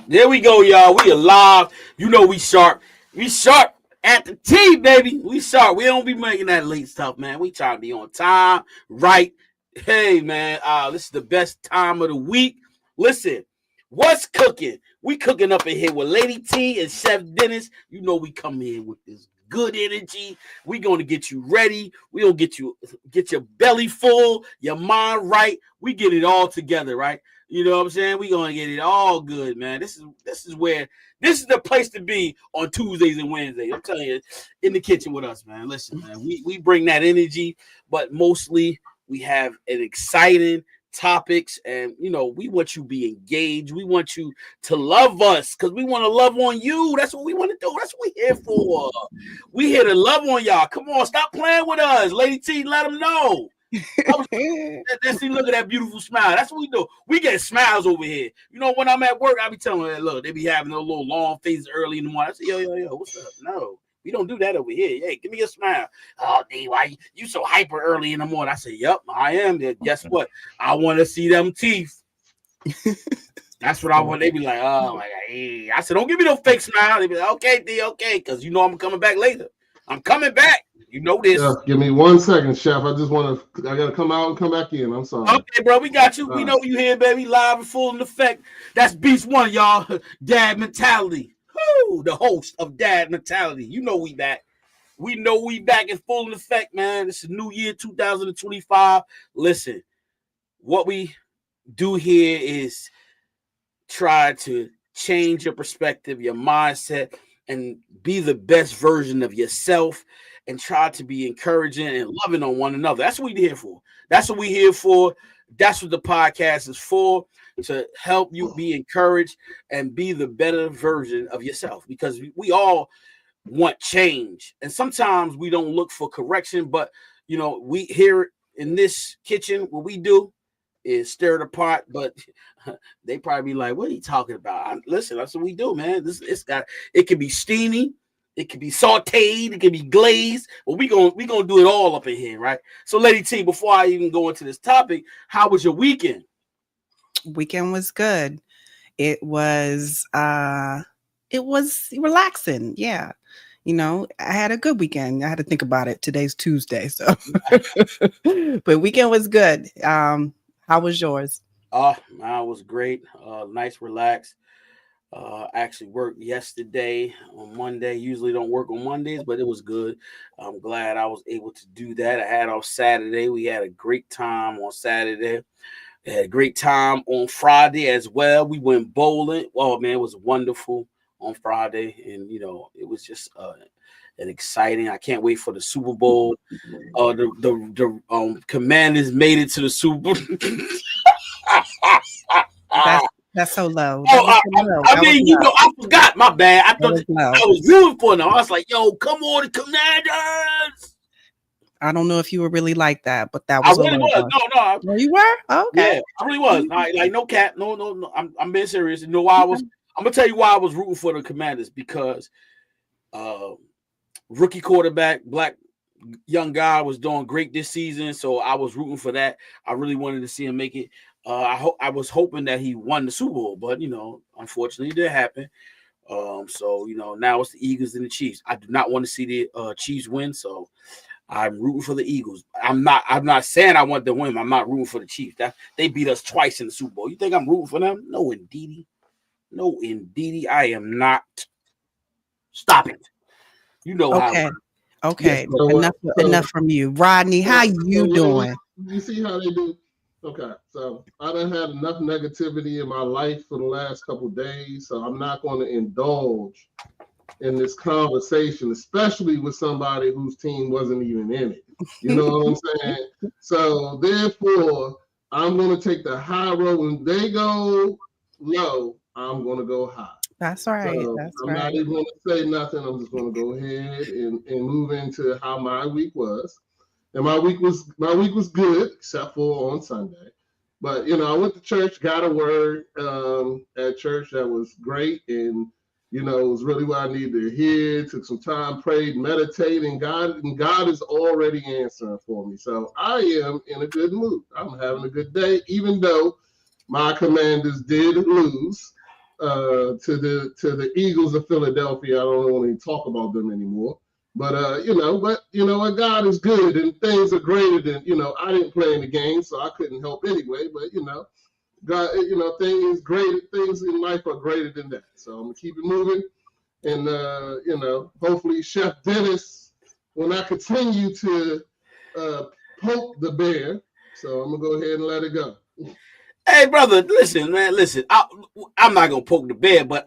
There we go, y'all. We alive. You know we sharp. We sharp at the T, baby. We sharp. We don't be making that late stuff, man. We try to be on time, right? Hey, man. This is the best time of the week. Listen, what's cooking? We cooking up in here with Lady T and Chef Dennis. You know we come in with this good energy. We gonna get you ready. We gonna get your belly full, your mind right. We get it all together, right? You know what I'm saying? We gonna get it all good, man. This is the place to be on Tuesdays and Wednesdays. I'm telling you, in the kitchen with us, man. Listen, man, we bring that energy, but mostly we have an exciting topics, and we want you to be engaged. We want you to love us because we want to love on you. That's what we want to do. That's what we're here for. We here to love on y'all. Come on, stop playing with us, Lady T. Let them know. Let's see, look at that beautiful smile. That's what we do. We get smiles over here. When I'm at work, I be telling them, look, they be having a little long faces early in the morning. I say, yo, what's up? No, we don't do that over here. Hey, give me a smile. Oh, D, why you so hyper early in the morning? I say, yep, I am. Guess what? I want to see them teeth. That's what I want. They be like, oh my God. Hey. I said, don't give me no fake smile. They be like, okay, D, okay, because I'm coming back later. I'm coming back. You know this. Yeah, give me 1 second, Chef. I gotta come out and come back in. I'm sorry. Okay, bro, we got you. We know you here, baby. Live and full in effect. That's Beast One, y'all. Dad Mentality. Woo, the host of Dad Mentality. You know we back. We know we back in full in effect, man. This is New Year 2025. Listen, what we do here is try to change your perspective, your mindset, and be the best version of yourself, and try to be encouraging and loving on one another. That's what we're here for. That's what we're here for. That's what the podcast is for, to help you be encouraged and be the better version of yourself, because we all want change. And sometimes we don't look for correction, but, we here in this kitchen, what we do is stir the pot, but they probably be like, what are you talking about? Listen, that's what we do, man. It can be steamy. It can be sauteed. It can be glazed. But we gonna do it all up in here, right? So, Lady T, before I even go into this topic, how was your weekend? Weekend was good. It was relaxing. Yeah. I had a good weekend. I had to think about it. Today's Tuesday, so but weekend was good. How was yours? Mine was great. Nice, relaxed. Actually worked yesterday on Monday. Usually don't work on Mondays, but it was good. I'm glad I was able to do that. I had off Saturday. We had a great time on Saturday. We had a great time on Friday as well. We went bowling. Oh man, it was wonderful on Friday, and it was just an exciting. I can't wait for the Super Bowl. The Commanders made it to the Super Bowl. That's so low. I forgot. My bad. I thought I was rooting for them. I was like, yo, come on, the Commanders. I don't know if you were really like that, but that was. I really was. No. No, you were? Oh, okay. Yeah, I really was. Like no cap. No. I'm being serious. You know why I was? I'm gonna tell you why I was rooting for the Commanders, because rookie quarterback, black young guy, was doing great this season. So I was rooting for that. I really wanted to see him make it. I was hoping that he won the Super Bowl, but unfortunately, it didn't happen. So now it's the Eagles and the Chiefs. I do not want to see the Chiefs win, so I'm rooting for the Eagles. I'm not saying I want them to win. I'm not rooting for the Chiefs. They beat us twice in the Super Bowl. You think I'm rooting for them? No, indeedy. I am not. Stop it. You know how. Okay. Enough from you, Rodney. How you doing? You see how they do. Okay, so I done had enough negativity in my life for the last couple of days, so I'm not going to indulge in this conversation, especially with somebody whose team wasn't even in it. You know what I'm saying? So therefore, I'm going to take the high road. When they go low, I'm going to go high. That's right. So I'm not even going to say nothing. I'm just going to go ahead and move into how my week was. And my week was good, except for on Sunday. But I went to church, got a word at church that was great, and it was really what I needed to hear. Took some time, prayed, meditated, and God is already answering for me. So I am in a good mood. I'm having a good day, even though my Commanders did lose. to the Eagles of Philadelphia. I don't want to talk about them anymore. But God is good and things are greater than, I didn't play in the game, so I couldn't help anyway. But God, things in life are greater than that. So I'm gonna keep it moving, and hopefully Chef Dennis will not continue to poke the bear. So I'm gonna go ahead and let it go. Hey, brother, listen, man, listen. I'm not gonna poke the bear, but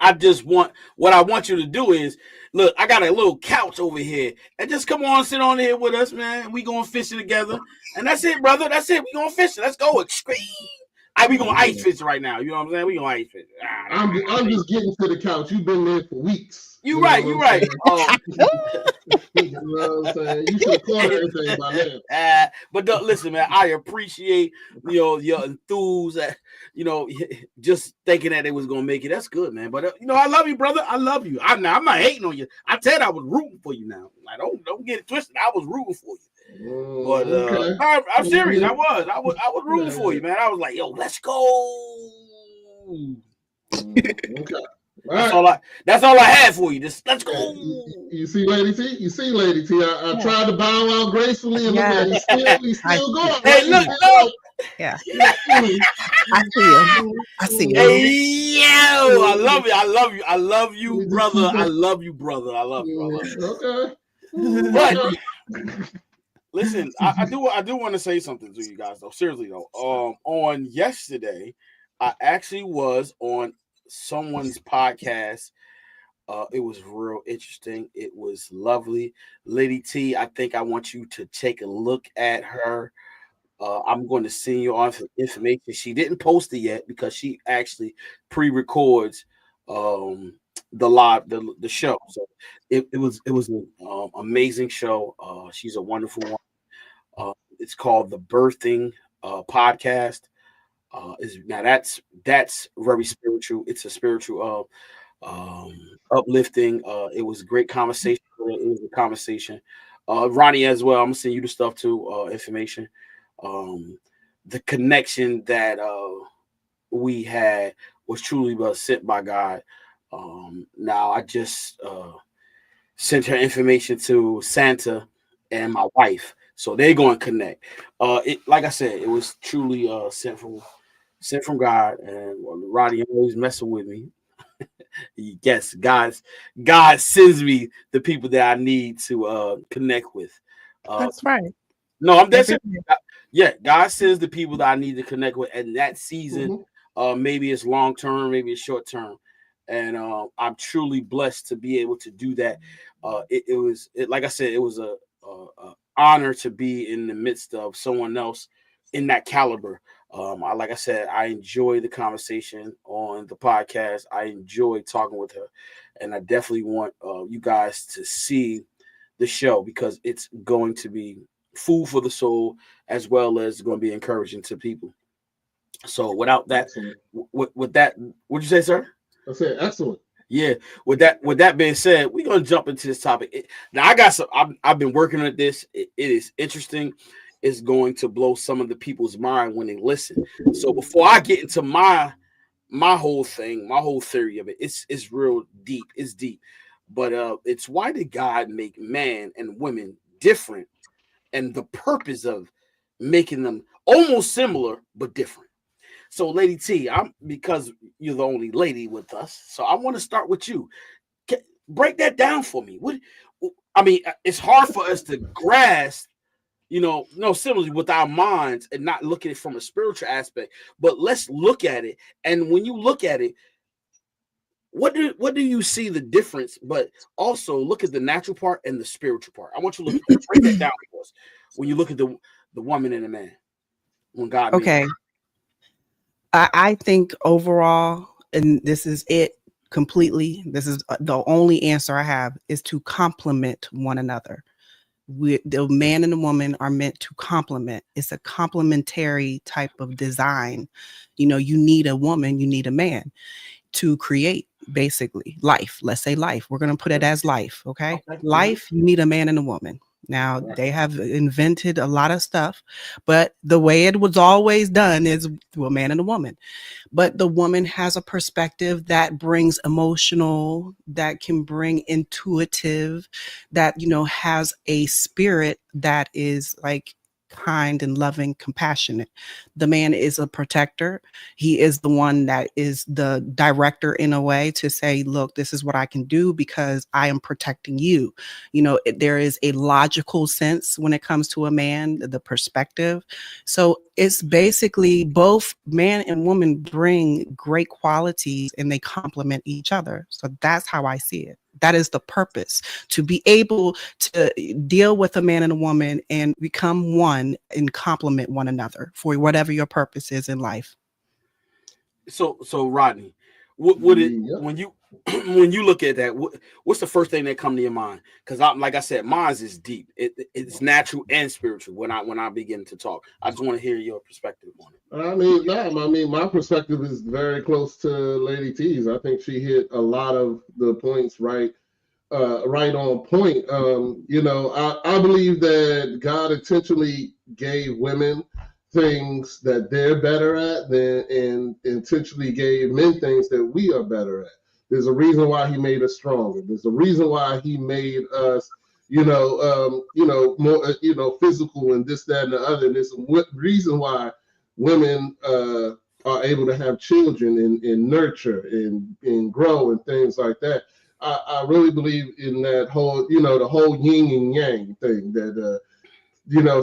what I want you to do is, look, I got a little couch over here, and just come on, sit on here with us, man. We going fishing together, and that's it, brother. That's it. We going fishing. Let's go. We going ice fish right now. You know what I'm saying? We going ice fish. I'm just getting to the couch. You've been there for weeks. You right. You know what I'm saying? You should have caught everything by now. But listen, man, I appreciate your enthusiasm. Just thinking that they was gonna make it. That's good, man. But I love you, brother. I love you. I'm not hating on you. I said I was rooting for you. Now, like, don't get it twisted. I was rooting for you. But Okay. I'm serious. I was rooting for you, man. I was like, yo, let's go. Okay. That's all I had for you. Just let's go. You see, Lady T. I tried to bow out gracefully, and look at he's still going. Hey, look. Yeah. I see you. Hey, yo, I love you. I love you, brother. I love you, brother. Okay. But listen, I do want to say something to you guys, though. Seriously, though. On yesterday, I actually was on someone's podcast. It was real interesting. It was lovely. Lady T, I think I want you to take a look at her. I'm going to send you on information. She didn't post it yet because she actually pre-records the show. So it was an amazing show. She's a wonderful one. It's called The Birthing Podcast. That's very spiritual. It's a spiritual uplifting. It was a great conversation. It was a conversation. Ronnie as well. I'm gonna send you the stuff too, information. The connection that we had was truly sent by God. Now I just sent her information to Santa and my wife, so they're going to connect. Like I said, it was truly sent from God, and Ronnie always messing with me. Yes, God sends me the people that I need to connect with. That's right. No, I'm that's it. Yeah, God sends the people that I need to connect with, and that season, maybe it's long term, maybe it's short term, and I'm truly blessed to be able to do that. It was like I said, it was a honor to be in the midst of someone else in that caliber. Like I said, I enjoy the conversation on the podcast. I enjoy talking with her, and I definitely want you guys to see the show because it's going to be food for the soul as well as going to be encouraging to people. So without that, with that, what'd you say, sir? I said excellent. Yeah. With that being said, we're gonna jump into this topic. Now I got some. I've been working on this. It is interesting. It's going to blow some of the people's mind when they listen. So before I get into my whole thing, my whole theory of it, it's real deep. It's deep. But it's why did God make man and women different, and the purpose of making them almost similar but different. So, Lady T, because you're the only lady with us, so I want to start with you. Break that down for me. It's hard for us to grasp, similarly with our minds and not look at it from a spiritual aspect. But let's look at it, and when you look at it, what do you see the difference? But also look at the natural part and the spiritual part. I want you to break that down for us. When you look at the woman and the man, when God made them. I think overall, and this is it completely, this is the only answer I have, is to complement one another. The man and the woman are meant to complement. It's a complementary type of design. You need a woman, you need a man to create basically life. Let's say life. We're going to put it as life. Okay. Life, you need a man and a woman. Now, Right. they have invented a lot of stuff, but the way it was always done is through a man and a woman. But the woman has a perspective that brings emotional, that can bring intuitive, that, has a spirit that is like kind and loving, compassionate. The man is a protector. He is the one that is the director in a way to say, look, this is what I can do because I am protecting you. There is a logical sense when it comes to a man, the perspective. So it's basically both man and woman bring great qualities and they complement each other. So that's how I see it. That is the purpose, to be able to deal with a man and a woman and become one and complement one another for whatever your purpose is in life. So Rodney, what it Yep. when you when you look at that, what's the first thing that come to your mind? Because like I said, mine is deep. It's natural and spiritual. When I begin to talk, I just want to hear your perspective on it. My perspective is very close to Lady T's. I think she hit a lot of the points right on point. I believe that God intentionally gave women things that they're better at and intentionally gave men things that we are better at. There's a reason why he made us stronger. There's a reason why he made us, more, physical and this, that, and the other. And there's a reason why women are able to have children and nurture and grow and things like that. I really believe in that whole, the whole yin and yang thing that,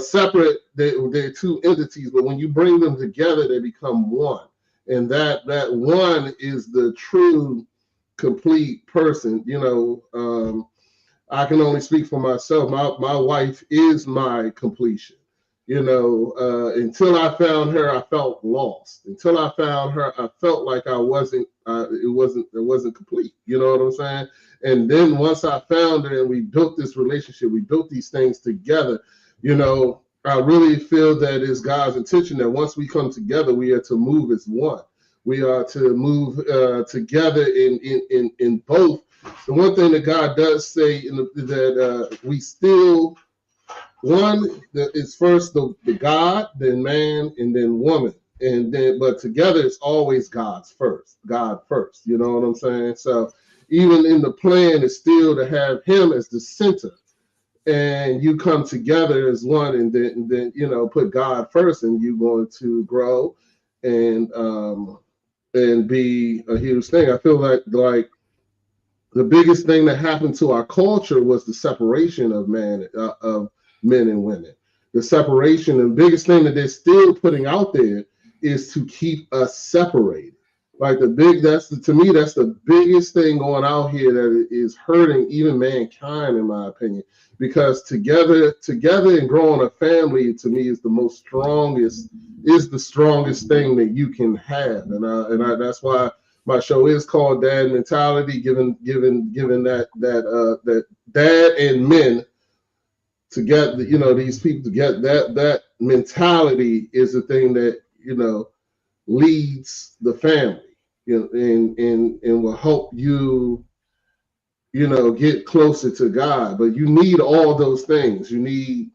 separate, they're two entities, but when you bring them together, they become one. And that one is the true complete person. I can only speak for myself. My wife is my completion. Until I found her, I felt lost. Until I found her, I felt like I wasn't. It wasn't complete. You know what I'm saying? And then once I found her, and we built this relationship, we built these things together. I really feel that it's God's intention that once we come together, we are to move as one. We are to move together in both. The one thing that God does say that we still. One is first the God, then man, and then woman, but together it's always God first. You know what I'm saying? So even in the plan, it's still to have Him as the center, and you come together as one, and then put God first, and you're going to grow and be a huge thing. I feel like the biggest thing that happened to our culture was the separation of men and women. The separation, the biggest thing that they're still putting out there is to keep us separated. Like to me, that's the biggest thing going out here that is hurting even mankind, in my opinion. Because together and growing a family, to me, is the strongest thing that you can have. And that's why my show is called Dad Mentality, given that dad and men to get these people to get that mentality is the thing that leads the family, and will help you get closer to God. But you need all those things. You need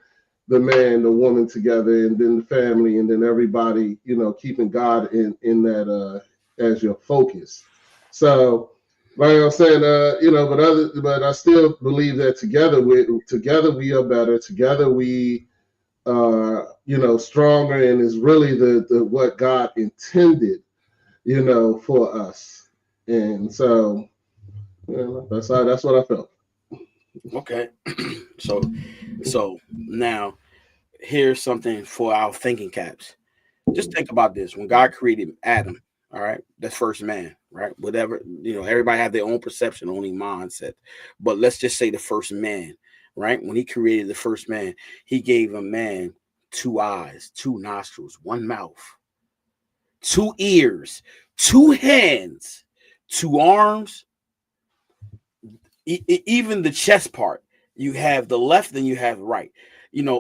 the man, the woman together, and then the family, and then everybody keeping God in that as your focus. So like I'm saying, but I still believe that together we are better. Together we are, stronger, and is really the what God intended, for us. And so, that's what I felt. Okay, so now here's something for our thinking caps. Just think about this: when God created Adam, all right, the first man, right? Whatever, everybody have their own perception, only mindset. But let's just say the first man, right? When he created the first man, he gave a man 2 eyes, 2 nostrils, 1 mouth, 2 ears, 2 hands, 2 arms, even the chest part. You have the left and you have the right.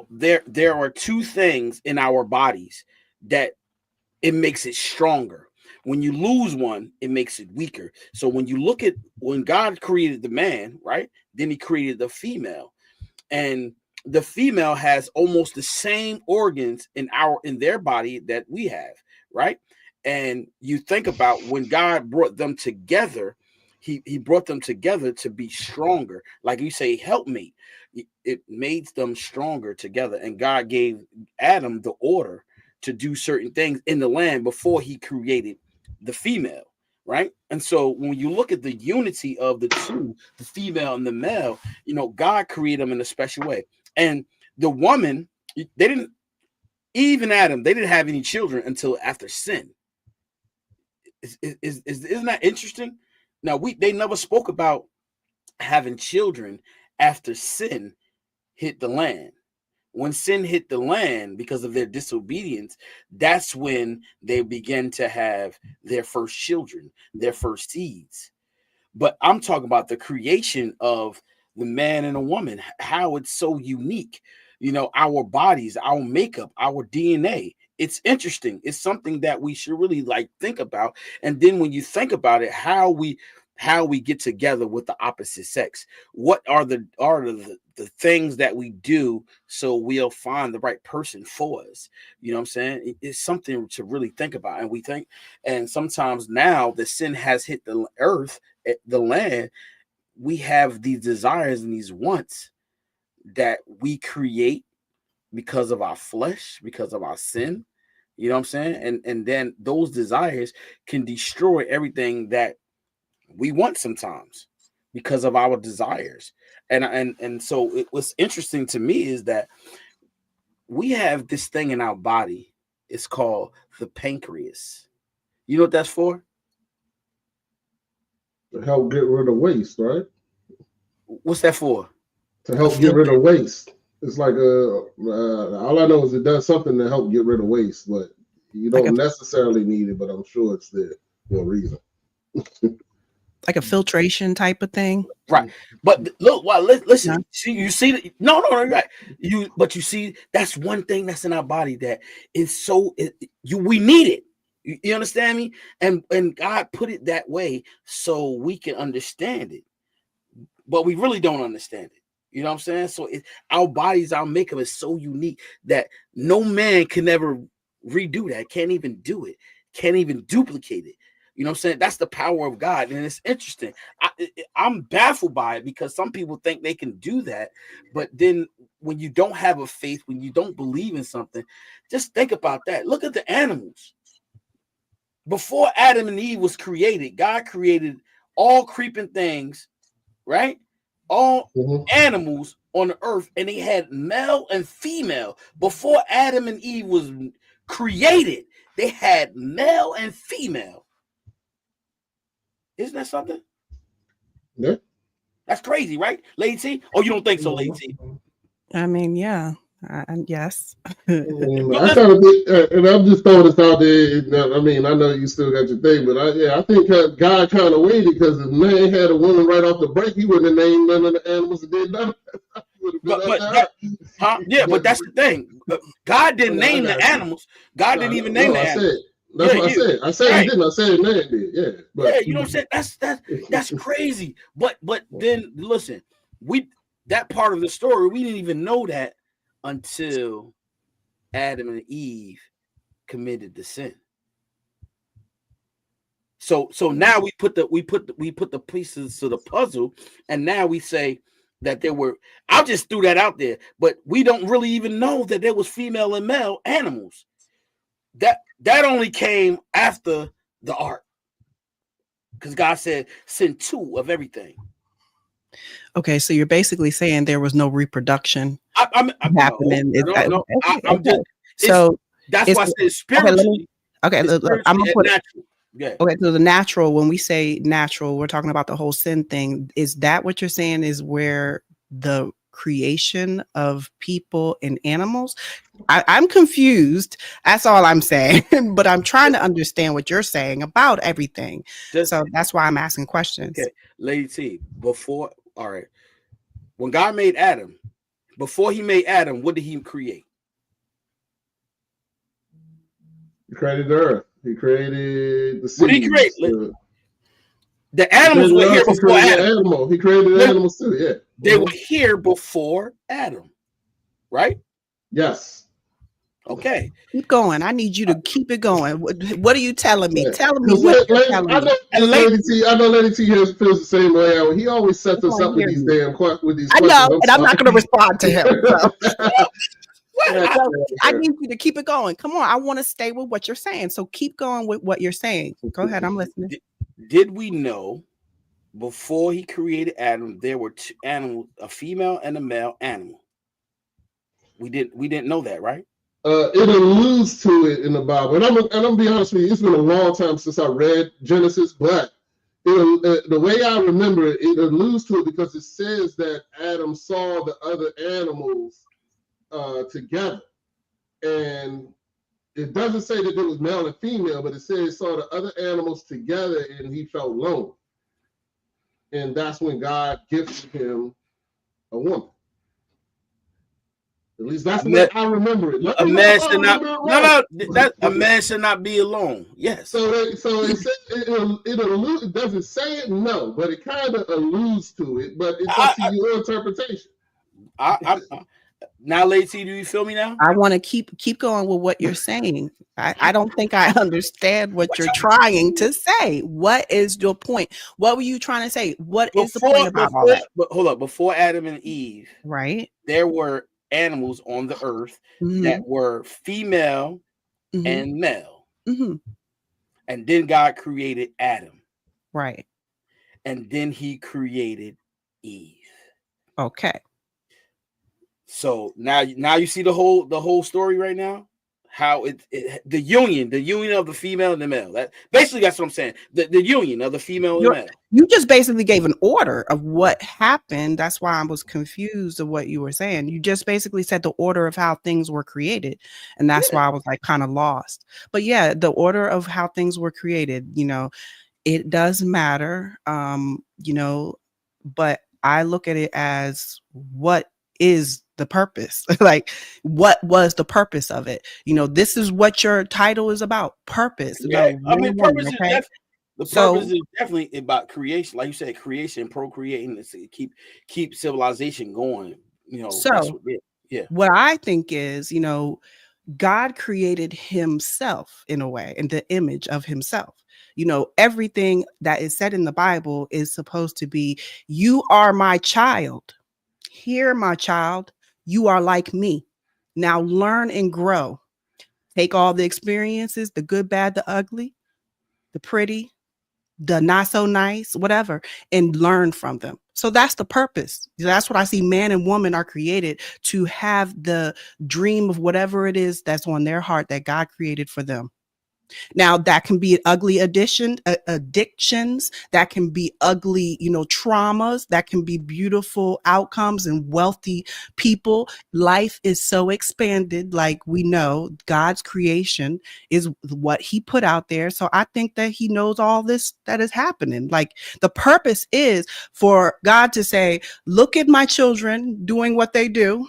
There are 2 things in our bodies that it makes it stronger. When you lose one, it makes it weaker. So when God created the man, right, then he created the female. And the female has almost the same organs in their body that we have, right? And you think about when God brought them together, he brought them together to be stronger. Like you say, help me. It made them stronger together. And God gave Adam the order to do certain things in the land before he created the female, right? And so when you look at the unity of the two, the female and the male, God created them in a special way. And the woman, they didn't, Eve and Adam, they didn't have any children until after sin. Isn't that interesting? Now they never spoke about having children after sin hit the land. When sin hit the land because of their disobedience, that's when they began to have their first children, their first seeds. But I'm talking about the creation of the man and a woman, how it's so unique. Our bodies, our makeup, our DNA. It's interesting. It's something that we should really think about. And then when you think about it, how we get together with the opposite sex, what are the things that we do so we'll find the right person for us? You know what I'm saying? It's something to really think about. And sometimes now that sin has hit the earth, the land, we have these desires and these wants that we create because of our flesh, because of our sin. You know what I'm saying? And then those desires can destroy everything that we want sometimes because of our desires. And so what's interesting to me is that we have this thing in our body. It's called the pancreas. You know what that's for? To help get rid of waste, right? What's that for? To help get rid of waste. It's like all I know is it does something to help get rid of waste, but you don't necessarily need it, but I'm sure it's there for a reason. Like a filtration type of thing, right? But look, listen. See, you see, no, right? But you see, that's one thing that's in our body that is so we need it. You understand me? And God put it that way so we can understand it, but we really don't understand it. You know what I'm saying? So our bodies, our makeup is so unique that no man can ever redo that. Can't even do it. Can't even duplicate it. You know what I'm saying? That's the power of God. And it's interesting. I'm baffled by it because some people think they can do that. But then when you don't have a faith, when you don't believe in something, just think about that. Look at the animals. Before Adam and Eve was created, God created all creeping things, right? All animals on the earth, and they had male and female. Before Adam and Eve was created, they had male and female. Isn't that something? Yeah. That's crazy, right, Lady T? Oh, you don't think so, Lady T? I mean, yeah. Yes. I kind of think, and I'm just throwing this out there. I mean, I know you still got your thing, but I think God kind of waited because if man had a woman right off the break, he wouldn't have named none of the animals and did nothing. But that's the thing. God didn't name the animals. God didn't even name the animals. That's what I said. I said right. He didn't. I said man did. Yeah. But, yeah, you know what I'm saying? That's crazy. But then listen, that part of the story, we didn't even know that until Adam and Eve committed the sin. So now we put the pieces to the puzzle, and now we say that there were. I just threw that out there, but we don't really even know that there was female and male animals. That only came after the ark, because God said, "Send 2 of everything." Okay, so you're basically saying there was no reproduction happening. No. So that's why I said spiritually. Okay, I'm gonna put natural. Yeah. Okay, so the natural. When we say natural, we're talking about the whole sin thing. Is that what you're saying? Is where the creation of people and animals? I'm confused. That's all I'm saying. But I'm trying to understand what you're saying about everything. So that's why I'm asking questions. Okay, Lady T. All right. When God made Adam, before he made Adam, what did he create? He created the earth. He created the seas. What did he create? The animals were here before Adam. He created the animals too, yeah. They were here before Adam. right? Yes. Okay. Keep going. I need you to keep it going. What are you telling me? Yeah. Tell me Because what you're telling me. I know Lady T feels the same way. He always sets I us up with hear these you. damn questions. I know, and I'm not going to respond to him. So. Yeah, I need you to keep it going. Come on. I want to stay with what you're saying. So keep going with what you're saying. Go ahead. I'm listening. Did we know before he created Adam, there were two animals, a female and a male animal? We didn't know that, right? It alludes to it in the Bible, and I'm gonna be honest with you. It's been a long time since I read Genesis, but the way I remember it, it alludes to it because it says that Adam saw the other animals together, and it doesn't say that it was male and female, but it says he saw the other animals together, and he felt lonely, and that's when God gifted him a woman. At least that's the way I remember it. A man should not. A man should not be alone. Yes. So it says it doesn't say it, no, but it kind of alludes to it. But it's up to your interpretation. Now, Lady T, do you feel me now? I want to keep going with what you're saying. I don't think I understand what you're trying to say. What is your point? What were you trying to say? What is the point about all that? But hold up. Before Adam and Eve, right? There were animals on the earth that were female and male. And then God created Adam. Right. And then he created Eve. Okay. So now you see the whole story right now. How the union of the female and the male. That's what I'm saying. The union of the female and the male. You just basically gave an order of what happened. That's why I was confused of what you were saying. You just basically said the order of how things were created. And that's why I was like kind of lost. But yeah, the order of how things were created, it does matter. But I look at it as what is the purpose? Like, what was the purpose of it? This is what your title is about. Purpose. Yeah, purpose is definitely about creation. Like you said, creation, procreating, to keep civilization going. What I think is, God created himself in a way, in the image of himself. Everything that is said in the Bible is supposed to be, you are my child. Here, my child, you are like me. Now learn and grow. Take all the experiences, the good, bad, the ugly, the pretty, the not so nice, whatever, and learn from them. So that's the purpose. That's what I see. Man and woman are created to have the dream of whatever it is that's on their heart that God created for them. Now that can be ugly addictions, that can be ugly, traumas, that can be beautiful outcomes and wealthy people. Life is so expanded. Like we know, God's creation is what he put out there. So I think that he knows all this that is happening. Like the purpose is for God to say, look at my children doing what they do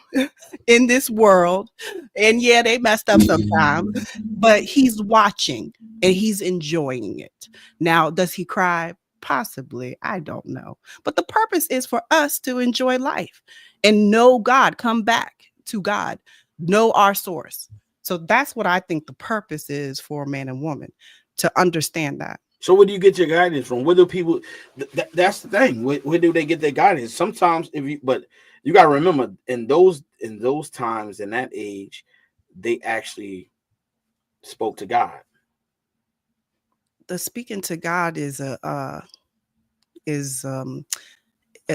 in this world. And yeah, they messed up sometimes, but he's watching. And he's enjoying it. Now, does he cry? Possibly. I don't know. But the purpose is for us to enjoy life and know God, come back to God, know our source. So that's what I think the purpose is for man and woman, to understand that. So where do you get your guidance from? Where do people, that's the thing. Where do they get their guidance? Sometimes but you got to remember in those times, in that age, they actually spoke to God. The speaking to God is an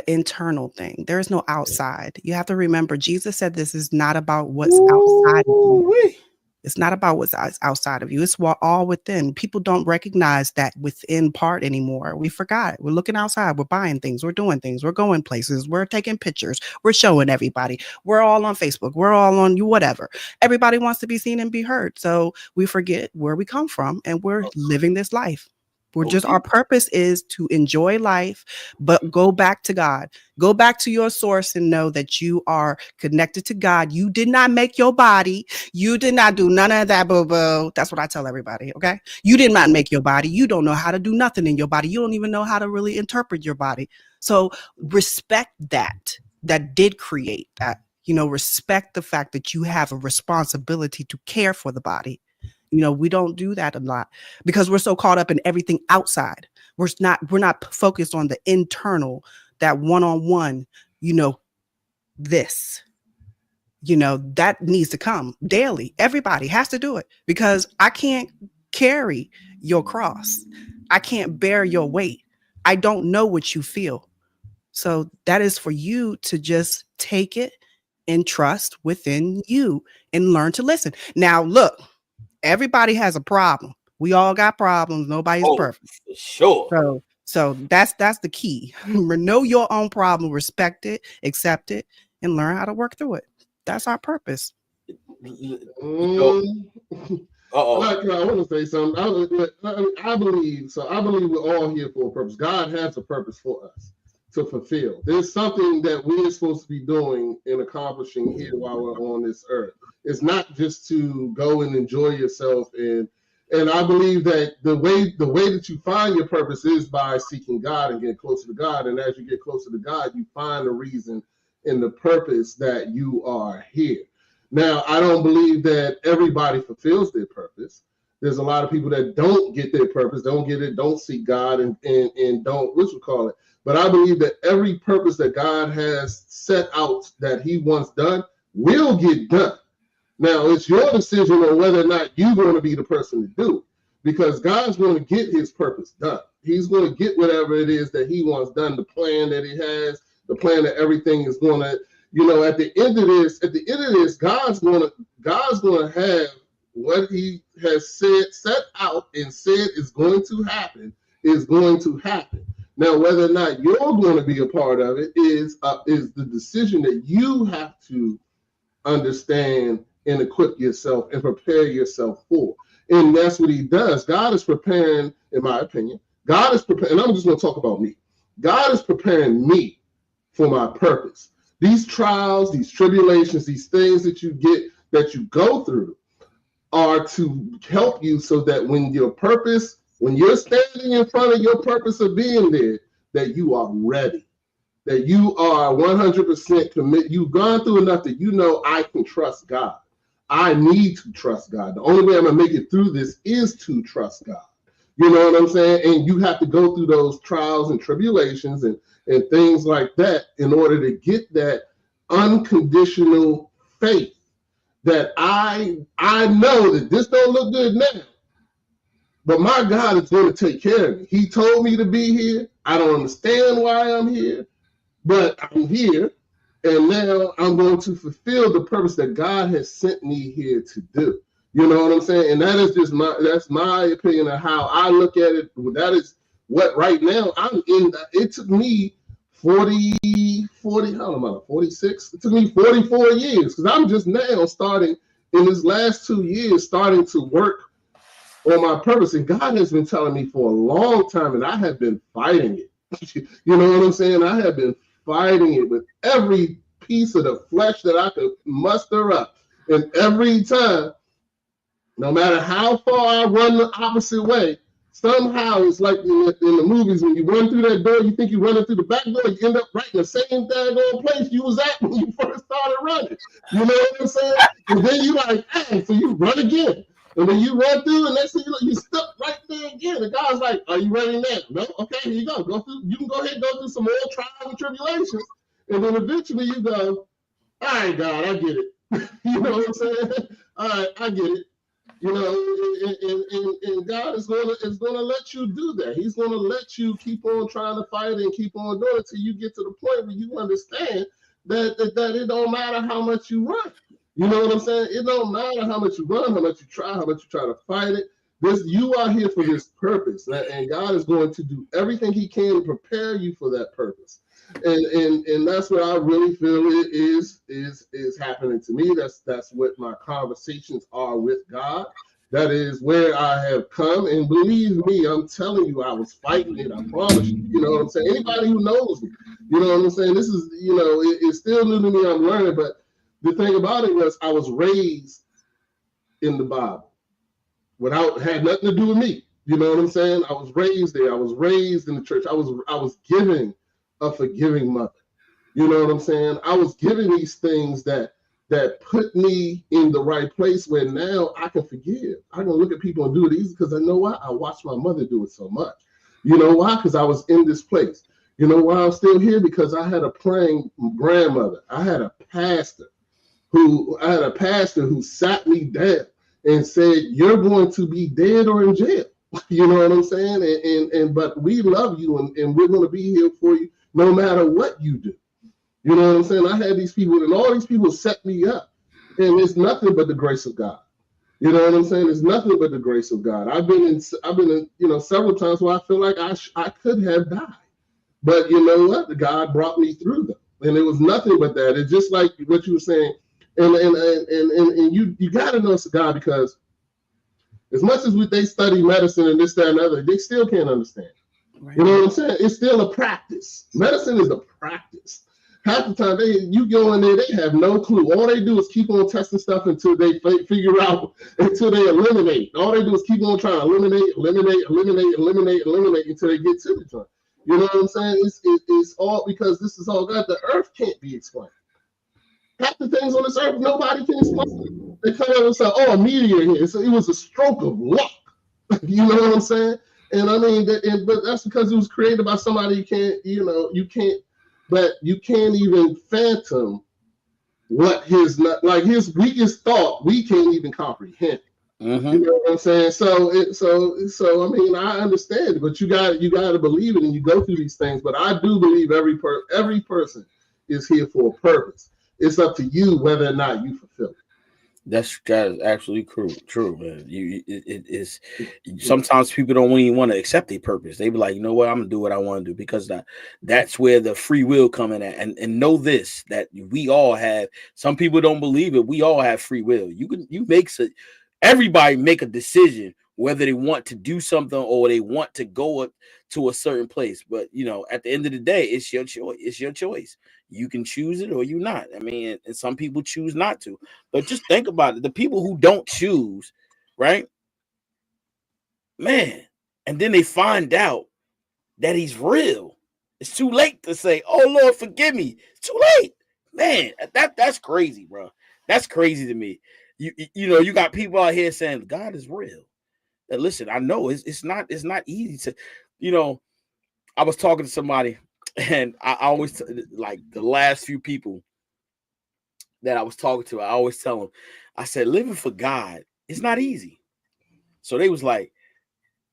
internal thing. There is no outside. You have to remember, Jesus said this is not about what's outside of you. It's not about what's outside of you. It's all within. People don't recognize that within part anymore. We forgot. We're looking outside. We're buying things. We're doing things. We're going places. We're taking pictures. We're showing everybody. We're all on Facebook. We're all on whatever. Everybody wants to be seen and be heard. So we forget where we come from and we're living this life. Our purpose is to enjoy life, but go back to God. Go back to your source and know that you are connected to God. You did not make your body. You did not do none of that, boo-boo. That's what I tell everybody, okay? You did not make your body. You don't know how to do nothing in your body. You don't even know how to really interpret your body. So respect that did create that. respect the fact that you have a responsibility to care for the body. We don't do that a lot because we're so caught up in everything outside. We're not focused on the internal, that one-on-one, this. That needs to come daily. Everybody has to do it because I can't carry your cross. I can't bear your weight. I don't know what you feel. So that is for you to just take it and trust within you and learn to listen. Now, look, everybody has a problem. We all got problems. Nobody's perfect. Sure. So that's the key. Know your own problem, respect it, accept it, and learn how to work through it. That's our purpose. I want to say something. I believe we're all here for a purpose. God has a purpose for us to fulfill. There's something that we're supposed to be doing and accomplishing here while we're on this earth. It's not just to go and enjoy yourself. And I believe that the way that you find your purpose is by seeking God and getting closer to God. And as you get closer to God, you find a reason in the purpose that you are here. Now, I don't believe that everybody fulfills their purpose. There's a lot of people that don't get their purpose, don't get it, don't seek God, and don't, But I believe that every purpose that God has set out that he wants done will get done. Now, it's your decision on whether or not you're going to be the person to do it, because God's going to get his purpose done. He's going to get whatever it is that he wants done, the plan that he has, the plan that everything is going to, at the end of this, God's going to have what he has set out and said is going to happen. Now, whether or not you're going to be a part of it is the decision that you have to understand and equip yourself and prepare yourself for. And that's what he does. God is preparing, in my opinion, and I'm just going to talk about me. God is preparing me for my purpose. These trials, these tribulations, these things that you go through are to help you so that when you're standing in front of your purpose of being there, that you are ready, that you are 100% committed. You've gone through enough that I can trust God. I need to trust God. The only way I'm going to make it through this is to trust God. You know what I'm saying? And you have to go through those trials and tribulations and things like that in order to get that unconditional faith that I know that this don't look good now, but my God is going to take care of me. He told me to be here. I don't understand why I'm here, but I'm here, and now I'm going to fulfill the purpose that God has sent me here to do. You know what I'm saying? And that is that's my opinion of how I look at it. That is what right now I'm in. It took me 46. It took me 44 years because I'm just now starting in this last 2 years, starting to work on my purpose. And God has been telling me for a long time, and I have been fighting it. You know what I'm saying? I have been fighting it with every piece of the flesh that I could muster up. And every time, no matter how far I run the opposite way, somehow it's like in the movies, when you run through that door, you think you're running through the back door, you end up right in the same daggone place you was at when you first started running. You know what I'm saying? And then you like, hey, so you run again. And then you run through, and next thing you stuck right there again. The guy's like, are you ready now? No? Okay, here you go. You can go ahead and go through some more trials and tribulations. And then eventually you go, all right, God, I get it. You know what I'm saying? All right, I get it. You know, and God is going to let you do that. He's going to let you keep on trying to fight and keep on doing it till you get to the point where you understand that it don't matter how much you run. You know what I'm saying? It don't matter how much you run, how much you try to fight it. You are here for this purpose, and God is going to do everything He can to prepare you for that purpose. And that's what I really feel is happening to me. That's what my conversations are with God. That is where I have come. And believe me, I'm telling you, I was fighting it. I promise you. You know what I'm saying? Anybody who knows me, you know what I'm saying? This is, it's still new to me. I'm learning. But the thing about it was I was raised in the Bible. Had nothing to do with me. You know what I'm saying? I was raised there. I was raised in the church. I was given a forgiving mother. You know what I'm saying? I was given these things that put me in the right place where now I can forgive. I can look at people and do it easy because I know why? I watched my mother do it so much. You know why? Because I was in this place. You know why I'm still here? Because I had a praying grandmother. I had a pastor who sat me down and said, "You're going to be dead or in jail." You know what I'm saying? And but we love you and we're going to be here for you no matter what you do. You know what I'm saying? I had these people, and all these people set me up, and it's nothing but the grace of God. You know what I'm saying? It's nothing but the grace of God. I've been in, you know, several times where I feel like I could have died, but you know what? God brought me through them, and it was nothing but that. It's just like what you were saying, and you got to know it's God, because as much as they study medicine and this, that, and other, they still can't understand. Right. You know what I'm saying? It's still a practice. Medicine is a practice. Half the time, you go in there, they have no clue. All they do is keep on testing stuff until they figure out, until they eliminate. All they do is keep on trying to eliminate until they get to the joint. You know what I'm saying? It's all because this is all God. The earth can't be explained. Half the things on this earth, nobody can explain. They come out and say, "Oh, a meteor here." So it was a stroke of luck. You know what I'm saying? And I mean, but that's because it was created by somebody you can't even fathom what his weakest thought we can't even comprehend. Mm-hmm. You know what I'm saying? So I mean, I understand, but you got to believe it, and you go through these things. But I do believe every person is here for a purpose. It's up to you whether or not you fulfill it. That's absolutely true, man. It is. Sometimes people don't even want to accept their purpose. They be like, you know what, I'm gonna do what I want to do, because that's where the free will come in at. And know this, that we all have. Some people don't believe it. We all have free will. Everybody make a decision whether they want to do something or they want to go to a certain place. But you know, at the end of the day, it's your choice. It's your choice. You can choose it or you not. I mean, and some people choose not to. But just think about it. The people who don't choose, right? Man, and then they find out that he's real. It's too late to say, "Oh Lord, forgive me." It's too late. Man, that's crazy, bro. That's crazy to me. You know, you got people out here saying God is real. And listen, I know it's not easy to, you know, I was talking to somebody, and I always, like the last few people that I was talking to, I always tell them, I said, living for God is not easy. So they was like,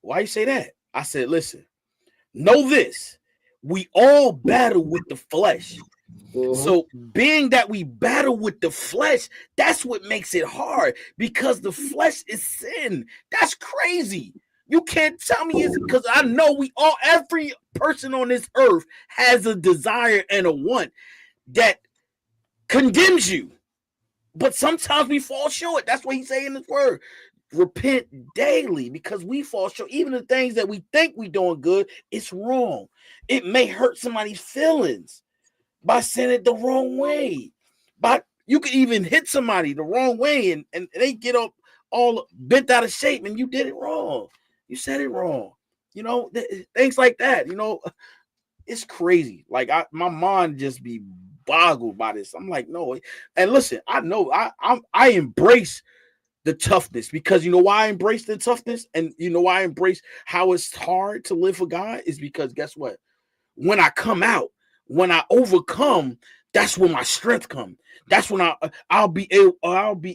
why you say that? I said, listen, know this, we all battle with the flesh. Mm-hmm. So being that we battle with the flesh, that's what makes it hard, because the flesh is sin. That's crazy. You can't tell me it's because I know every person on this earth has a desire and a want that condemns you. But sometimes we fall short. That's what he's saying in his word. Repent daily, because we fall short. Even the things that we think we're doing good, it's wrong. It may hurt somebody's feelings by saying it the wrong way. But you could even hit somebody the wrong way and they get up all bent out of shape, and you did it wrong. You said it wrong. You know, things like that. You know, it's crazy. Like my mind just be boggled by this. I'm like, no. And listen, I know I embrace the toughness, because you know why I embrace the toughness, and you know why I embrace how it's hard to live for God, is because guess what? When I come out, when I overcome, that's when my strength comes. That's when I'll be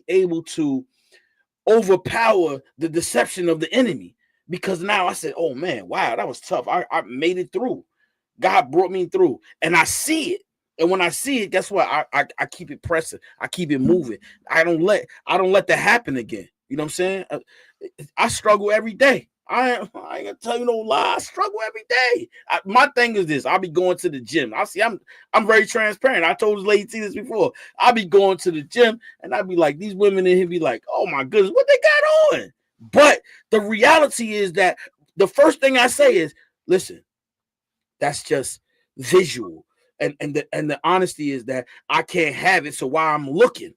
able to overpower the deception of the enemy. Because now I said, oh man, wow, that was tough. I made it through. God brought me through, and I see it. And when I see it, guess what? I keep it pressing. I keep it moving. I don't let that happen again. You know what I'm saying? I struggle every day. I ain't gonna tell you no lie. I struggle every day. My thing is this: I'll be going to the gym. I'm very transparent. I told this lady this before. I'll be going to the gym, and I'll be like, these women in here be like, oh my goodness, what they got on? But the reality is that the first thing I say is, listen, that's just visual. And the honesty is that I can't have it. So while I'm looking,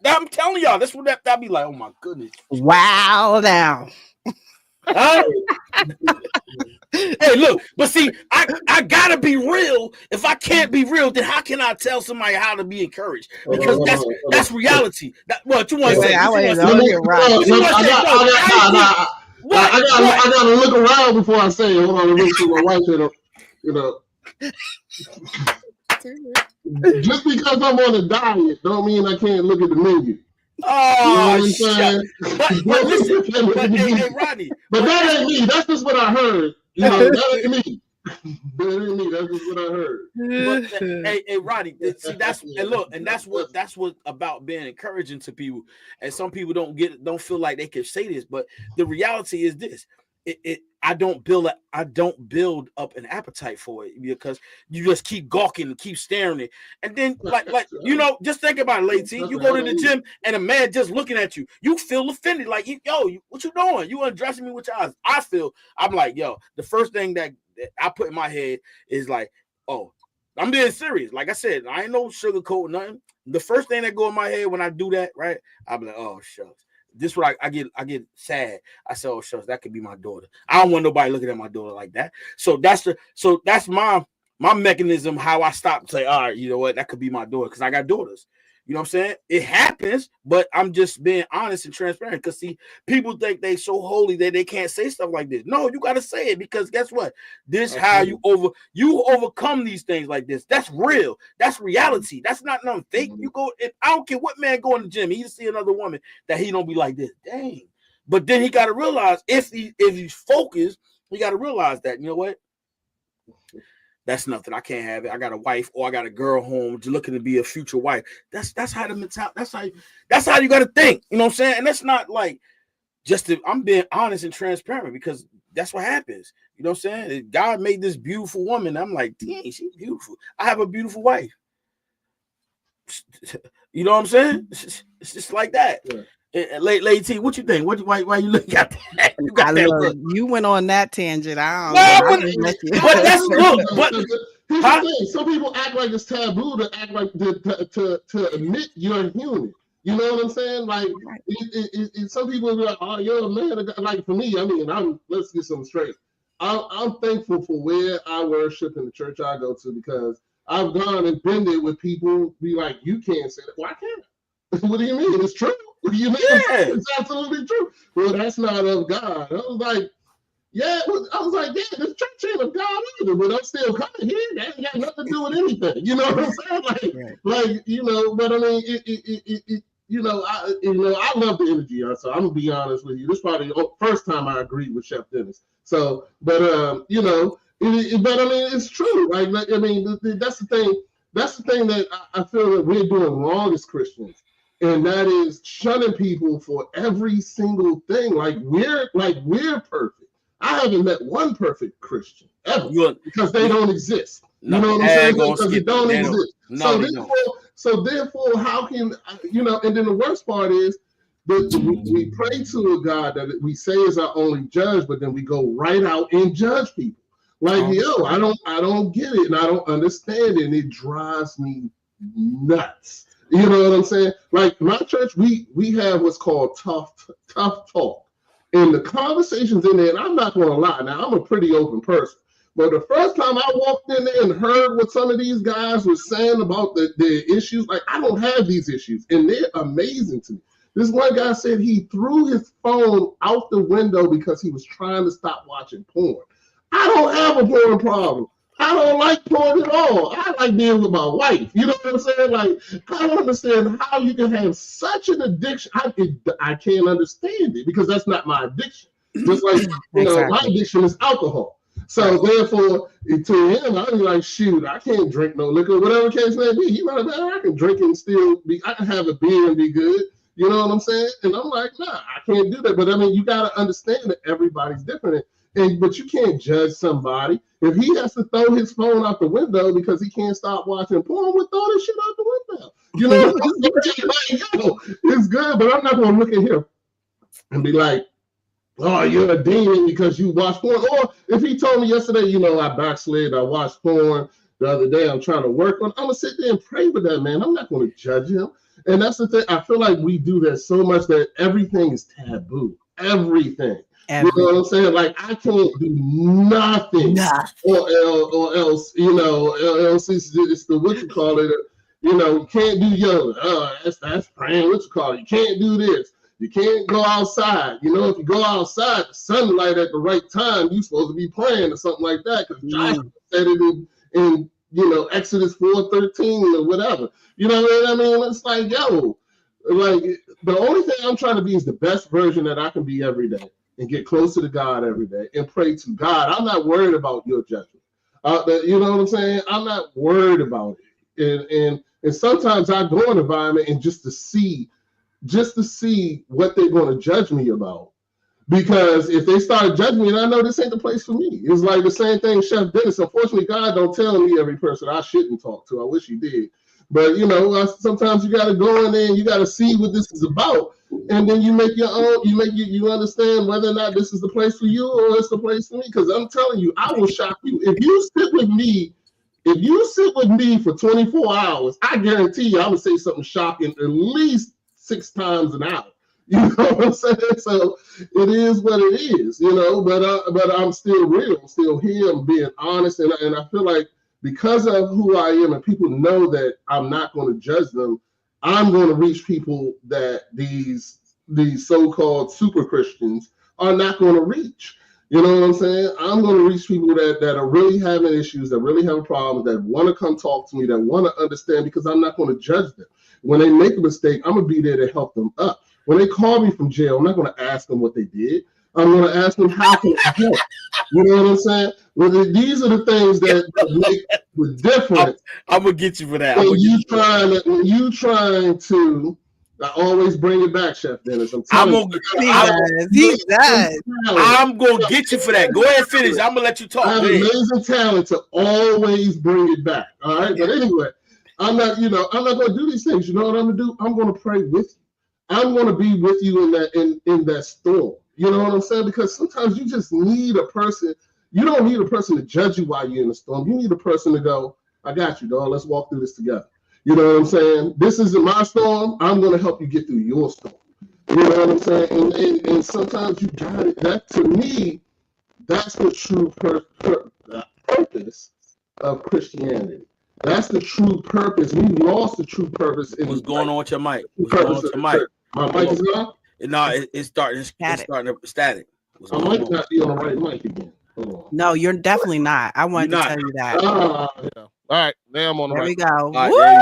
I'm telling y'all, that's what that be like. Oh my goodness! Wow, now. Hey, look, but see, I gotta be real. If I can't be real, then how can I tell somebody how to be encouraged? Because that's reality. What you want to say? I gotta look around before I say it. Hold on, let me see my wife said, you know. Just because I'm on a diet don't mean I can't look at the menu. Oh, you know but listen, hey, Rodney. But that ain't me. That's just what I heard. You know, that ain't me. That ain't me. That's just what I heard. But, hey, Rodney. See, that's what about being encouraging to people. And some people don't feel like they can say this, but the reality is this: I don't build up an appetite for it because you just keep gawking and keep staring it, and then like you know, just think about it, lady. You go to the gym and a man just looking at you, you feel offended, like what you doing? You undressing me with your eyes? I'm like, yo, the first thing that I put in my head is like, oh, I'm being serious. Like I said, I ain't no sugarcoat nothing. The first thing that go in my head when I do that, right? I'm like, oh shucks. This what I get sad. I say, oh shucks, that could be my daughter. I don't want nobody looking at my daughter like that. So that's my mechanism how I stop and say, all right, you know what, that could be my daughter because I got daughters. You know what I'm saying? It happens, but I'm just being honest and transparent. Because see, people think they so holy that they can't say stuff like this. No, you got to say it because guess what? This how you overcome these things like this. That's real. That's reality. That's not nothing fake. You go, and I don't care what man go in the gym. He see another woman that he don't be like this. Dang. But then he got to realize if he's focused, he got to realize that, you know what? That's nothing. I can't have it. I got a wife or I got a girl home looking to be a future wife. That's how the mentality. That's how you got to think. You know what I'm saying? And that's not like I'm being honest and transparent because that's what happens. You know what I'm saying? God made this beautiful woman. I'm like, dang, she's beautiful. I have a beautiful wife. You know what I'm saying? It's just like that. Yeah. Lady T, what you think? Why you looking at that? You went on that tangent. But that's but here's the thing. Some people act like it's taboo to act like to admit you're human. You know what I'm saying? Like some people be like, oh, you're a man. Like for me, I mean, let's get something straight. I'm thankful for where I worship in the church I go to because I've gone and been there with people be like, you can't say that. Why can't I? What do you mean? It's true. You know, it's absolutely true. Well, that's not of God. I was like, this church ain't of God either, but I'm still coming here. That ain't got nothing to do with anything. You know what I'm saying? Like, you know, but I mean, I love the energy. So I'm gonna be honest with you. This is probably the first time I agreed with Chef Dennis. So, but you know, but I mean, it's true. Like, I mean, that's the thing. That's the thing that I feel that we're doing wrong as Christians. And that is shunning people for every single thing. Like we're perfect. I haven't met one perfect Christian ever because they don't exist. You know what I'm saying? Because they don't exist. So therefore, how can you know? And then the worst part is that we pray to a God that we say is our only judge, but then we go right out and judge people. Like I don't get it, and I don't understand it, and it drives me nuts. You know what I'm saying? Like my church, we have what's called tough talk. And the conversations in there, and I'm not gonna lie, now I'm a pretty open person. But the first time I walked in there and heard what some of these guys were saying about the issues, like I don't have these issues, and they're amazing to me. This one guy said he threw his phone out the window because he was trying to stop watching porn. I don't have a porn problem. I don't like porn at all. I like being with my wife. You know what I'm saying? Like, I don't understand how you can have such an addiction. I can't understand it because that's not my addiction. Just like, you know, my addiction is alcohol. So therefore, to him, I'd be like, shoot, I can't drink no liquor, whatever case may be. You know, I can drink and still I can have a beer and be good. You know what I'm saying? And I'm like, nah, I can't do that. But I mean, you got to understand that everybody's different. But you can't judge somebody. If he has to throw his phone out the window because he can't stop watching porn, we'll throw this shit out the window. You know, it's good, but I'm not going to look at him and be like, oh, you're a demon because you watch porn. Or if he told me yesterday, you know, I backslid, I watched porn the other day, I'm trying to work on, I'm going to sit there and pray for that man. I'm not going to judge him. And that's the thing. I feel like we do that so much that everything is taboo. Everything. You know what I'm saying? Like, I can't do nothing. Or else, you know, else it's the, what you call it, you know, can't do yoga. Oh, that's praying, what you call it. You can't do this. You can't go outside. You know, if you go outside, the sunlight at the right time, you're supposed to be praying or something like that. Because Joshua said it in, you know, Exodus 4:13 or whatever. You know what I mean? It's like, yo, like, the only thing I'm trying to be is the best version that I can be every day and get closer to God every day and pray to God. I'm not worried about your judgment. You know what I'm saying? I'm not worried about it. And sometimes I go in an environment and just to see what they're going to judge me about. Because if they start judging me, and I know this ain't the place for me. It's like the same thing Chef Dennis. Unfortunately, God don't tell me every person I shouldn't talk to. I wish he did. But, you know, sometimes you got to go in there and you got to see what this is about. And then you make your own, you understand whether or not this is the place for you or it's the place for me. Because I'm telling you, I will shock you. If you sit with me for 24 hours, I guarantee you I'm going to say something shocking at least 6 times an hour. You know what I'm saying? So it is what it is, you know, but I'm still real. I'm still here. I'm being honest. And I feel like because of who I am and people know that I'm not going to judge them, I'm going to reach people that these so-called super Christians are not going to reach. You know what I'm saying? I'm going to reach people that are really having issues, that really have problems, that want to come talk to me, that want to understand, because I'm not going to judge them. When they make a mistake, I'm going to be there to help them up. When they call me from jail, I'm not going to ask them what they did. I'm going to ask them how can I help. You know what I'm saying? Well, these are the things that make the difference. I'm gonna get you for that. When you trying to, I always bring it back, Chef Dennis. I'm gonna get you for that. Go ahead and finish. I'm gonna let you talk. I have amazing talent to always bring it back. All right, but anyway, I'm not gonna do these things. You know what I'm gonna do? I'm gonna pray with you. I'm gonna be with you in that storm. You know what I'm saying? Because sometimes you just need a person. You don't need a person to judge you while you're in the storm. You need a person to go, I got you, dog. Let's walk through this together. You know what I'm saying? This isn't my storm. I'm going to help you get through your storm. You know what I'm saying? And sometimes you got it. That, to me, that's the true purpose of Christianity. That's the true purpose. We lost the true purpose. What's going on with your mic? What's going on with your mic? My mic is on? No, it's starting to static. I might not be on the right mic again. No, you're definitely not. I wanted to tell you that. Yeah. All right, now I'm on the right. There we go. All right, there you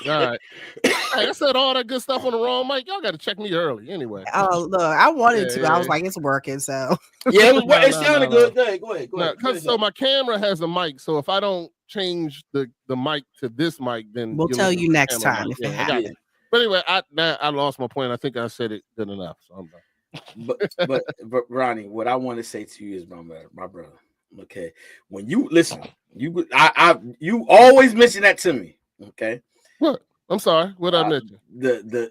go. All right. Hey, I said all that good stuff on the wrong mic. Y'all got to check me early anyway. Oh, look, I wanted to. I was like, it's working. So yeah, it sounded good. Go ahead. So my camera has a mic. So if I don't change the mic to this mic, then we'll tell you next time if it happens. But anyway, I lost my point. I think I said it good enough. So I'm done. but Ronnie, what I want to say to you is my brother. Okay, when you listen, you always mention that to me. Okay, what? I'm sorry. What I mentioned? The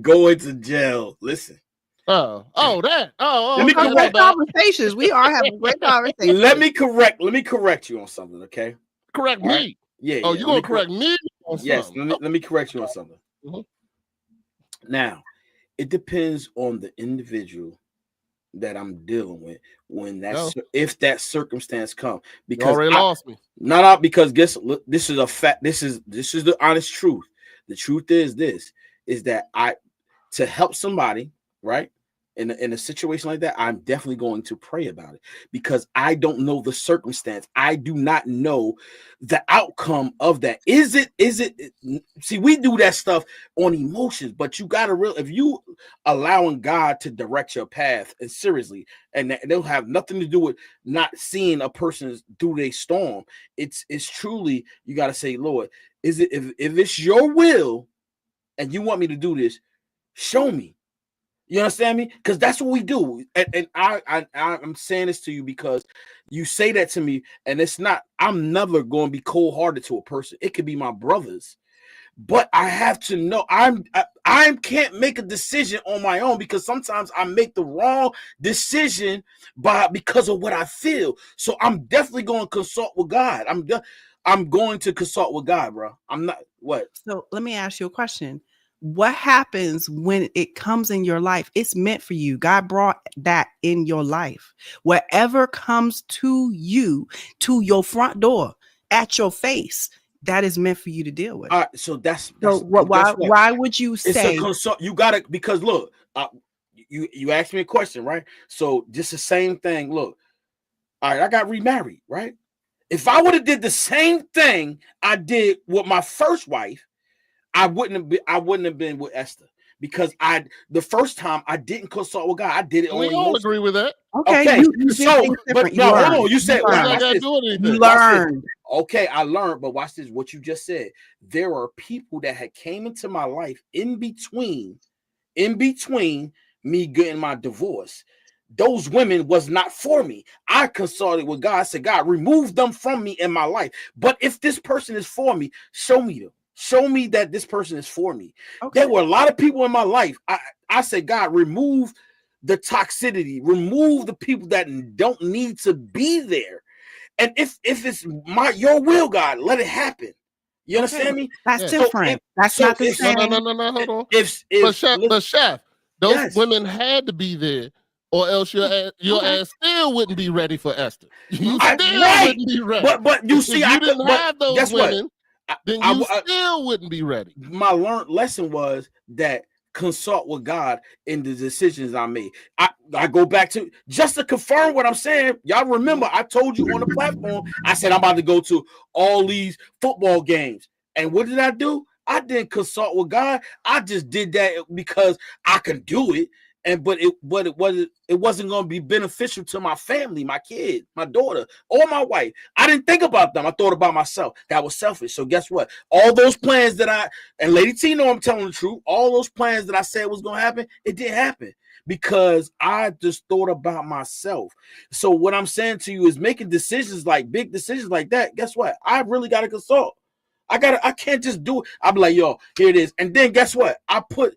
going to jail. Listen. That. Let me correct conversations. We are having great conversations. Let me correct you on something. Okay. Correct me. Right? Yeah. Oh, you gonna correct me? Yes. Let me correct you on something. Mm-hmm. Now, it depends on the individual that I'm dealing with if that circumstance comes. Because you already lost me. Not because this is a fact. This is the honest truth. The truth is that to help somebody, right? In a situation like that, I'm definitely going to pray about it because I don't know the circumstance. I do not know the outcome of that. Is it? See, we do that stuff on emotions, but you got to if you allowing God to direct your path and seriously, and they'll have nothing to do with not seeing a person through their storm. It's truly, you got to say, Lord, is it, if it's your will and you want me to do this, show me. You understand me? Because that's what we do. And I'm saying this to you because you say that to me, and it's not, I'm never going to be cold-hearted to a person. It could be my brothers. But I have to know, I can't make a decision on my own because sometimes I make the wrong decision because of what I feel. So I'm definitely going to consult with God. I'm going to consult with God, bro. I'm not, what? So let me ask you a question. what happens when it comes in your life? It's meant for you. God brought that in your life. Whatever comes to you, to your front door, at your face, that is meant for you to deal with. All right, so that's So why would you it's a say consult. You gotta, because look, you asked me a question, right? So just the same thing. Look, all right, I got remarried, right? If I would have did the same thing I did with my first wife, I wouldn't have been with Esther, because the first time I didn't consult with God. I did it We only all most- agree with that. okay, you did so things but different. no, hold on. learned. You said What learned. does that watch got to this. do with anything? You Watch this. learned. Okay, I learned, but watch this. What you just said. There are people that had came into my life in between me getting my divorce. Those women was not for me. I consulted with God. I said, God, remove them from me in my life. But if this person is for me, show me them. Show me that this person is for me. Okay. There were a lot of people in my life. I said, God, remove the toxicity, remove the people that don't need to be there. And if it's your will, God, let it happen. You understand me? That's Yeah. different. That's not the if- same. No, hold on. If But chef, those Yes. women had to be there, or else your Okay. ass still wouldn't be ready for Esther. You I- still right. wouldn't be ready. But you If see, you I didn't but have those guess what? women, then I- you I- still wouldn't be ready. My learned lesson was that consult with God in the decisions I made. I go back to just to confirm what I'm saying. Y'all remember I told you on the platform, I said I'm about to go to all these football games. And what did I do? I didn't consult with God. I just did that because I could do it. But it wasn't going to be beneficial to my family, my kid, my daughter, or my wife. I didn't think about them. I thought about myself. That was selfish. So guess what? All those plans that and Lady T know I'm telling the truth, all those plans that I said was going to happen, it didn't happen because I just thought about myself. So what I'm saying to you is making decisions like big decisions like that. Guess what? I really got to consult. I can't just do it. I'm like, yo, here it is. And then guess what? I put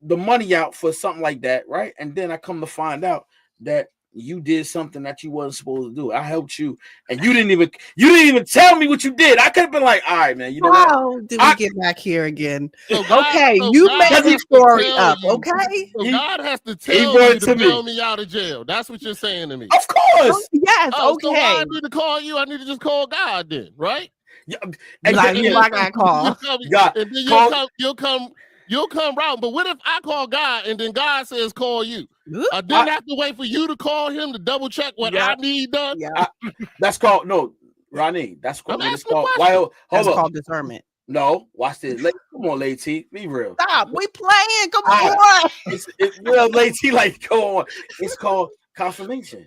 the money out for something like that, right? And then I come to find out that you did something that you wasn't supposed to do. I helped you, and you didn't even tell me what you did. I could have been like, all right, man, you know what? How did we get back here again? So God- Okay, so you God made has the to story tell up, you- okay? So He- God has to he tell brought you it to to me. bail me out of jail. That's what you're saying to me. Of course. Yes, Oh, so why I okay. need to call you? I need to just call God then, right? Yeah, Like, yeah, who I got call? God, and then call- you'll come round. But what if I call God and then God says call you? Oop. I didn't have to wait for you to call him to double check what Yeah. I need done. Yeah, that's called no, Ronnie. That's called. I'm It's asking a called. question. Hold that's up. called discernment. No, watch this. Come on, Lady T, be real. Stop, we playing. Come Ah. on. It's real, Lady T. Like, go on. It's called confirmation.